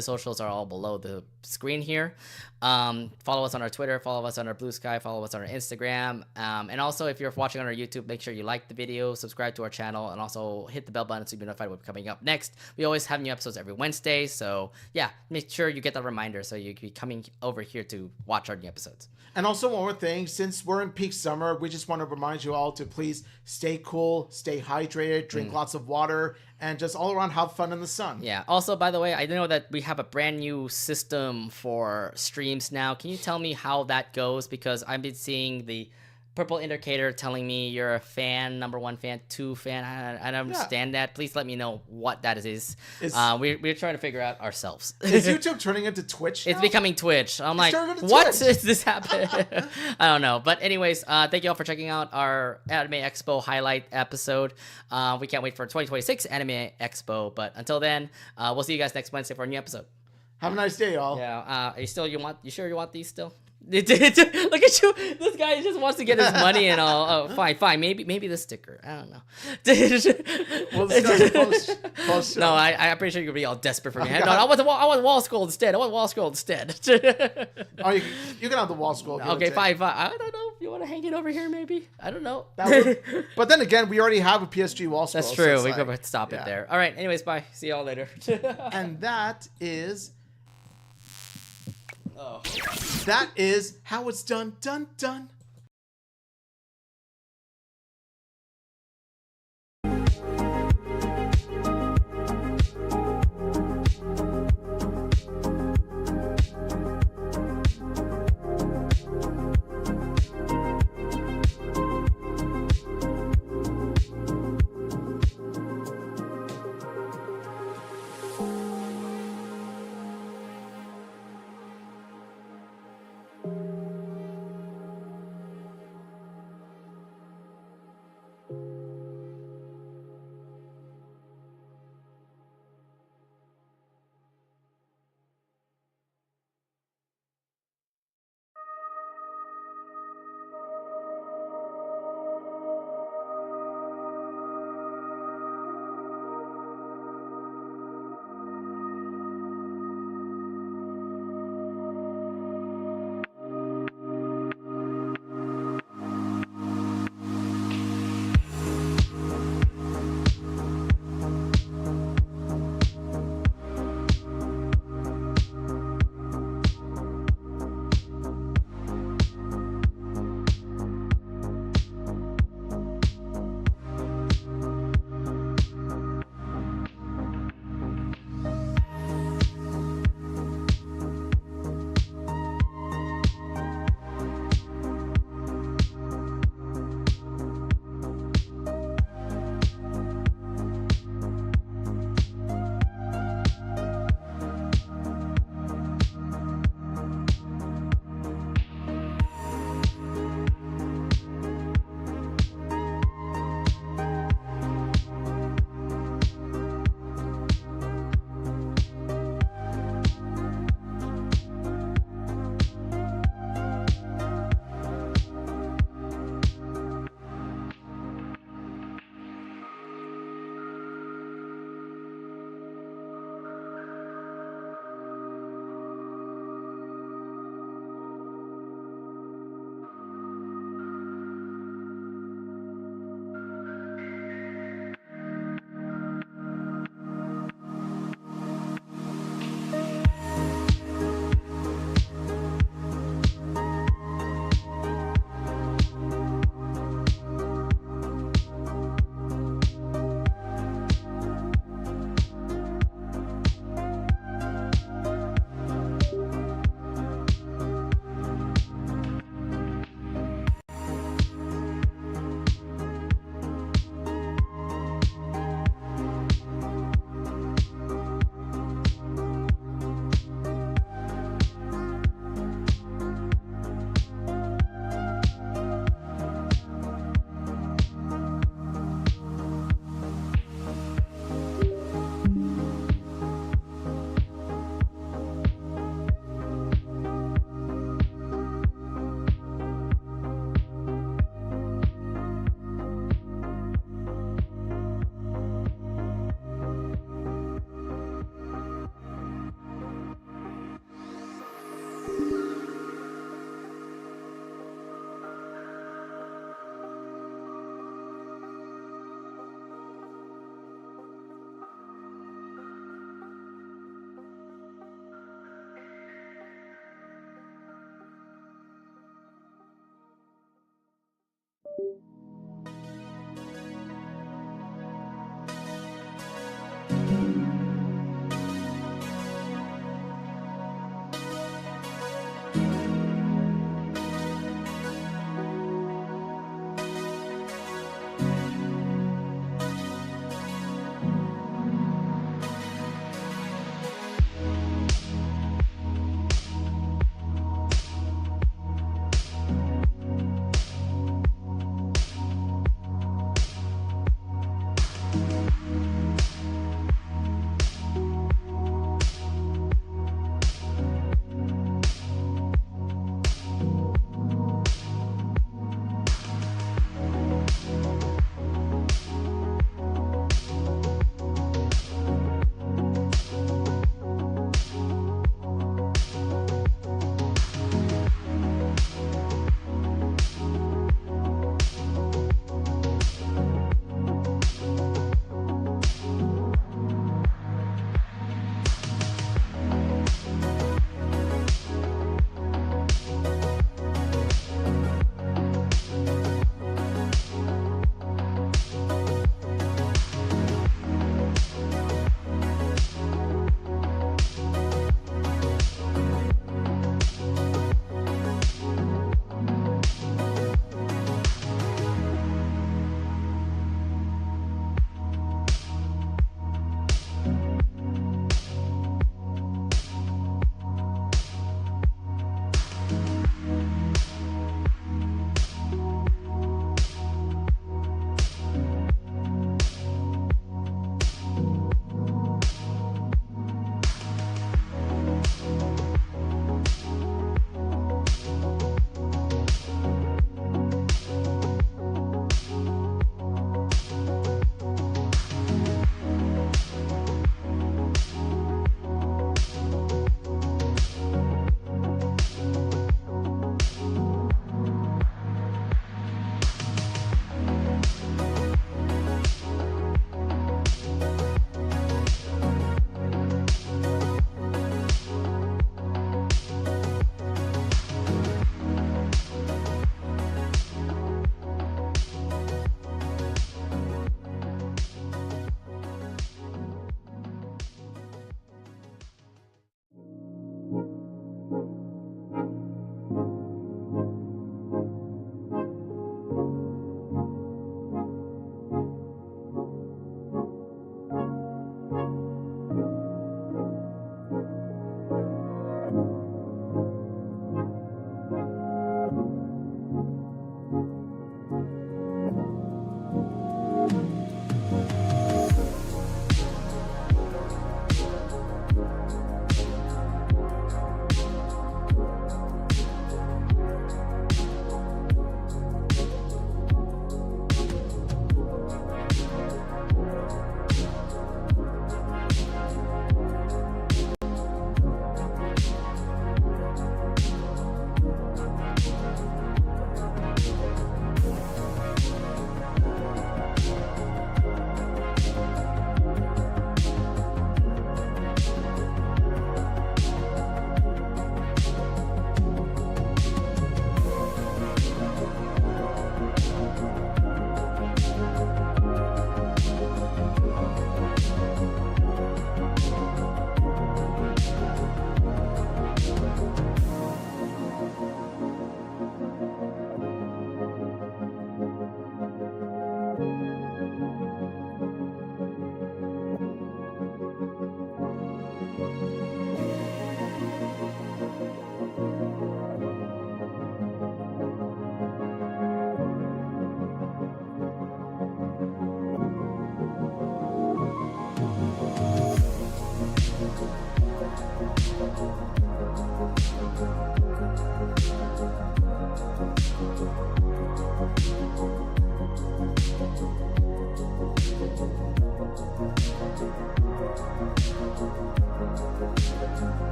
socials are all below the screen here. Follow us on our Twitter, follow us on our Blue Sky, follow us on our Instagram, and also if you're watching on our YouTube, make sure you like the video, subscribe to our channel, and also hit the bell button so you'll be notified when we're coming up next. We always have new episodes every Wednesday, so yeah, make sure you get that reminder so you can be coming over here to watch our new episodes. And also one more thing, since we're in peak summer, we just want to remind you all to please stay cool, stay hydrated, drink lots of water, and just all around have fun in the sun. Yeah. Also, by the way, I know that we have a brand new system for streams now. Can you tell me how that goes? Because I've been seeing the purple indicator telling me you're a fan, number 1 fan, 2 fan. I don't understand that. Please let me know what that is. We're trying to figure out ourselves. Is YouTube turning into Twitch now? It's becoming Twitch. I'm like, what is this happening? I don't know. But anyways, thank you all for checking out our Anime Expo highlight episode. We can't wait for 2026 Anime Expo. But until then, we'll see you guys next Wednesday for a new episode. Have a nice day, y'all. Yeah. You sure you want these still? Look at you. This guy just wants to get his money and all. Oh, fine. Maybe the sticker. I don't know. We'll discuss post. No, I'm pretty sure you're gonna be all desperate for me. No, I want wall scroll instead. Oh, you can have the wall scroll. Okay, fine. I don't know. You want to hang it over here, maybe? I don't know. But then again, we already have a PSG wall scroll. That's true. So we could stop it there. All right. Anyways, bye. See y'all later. And that is oh. how it's done.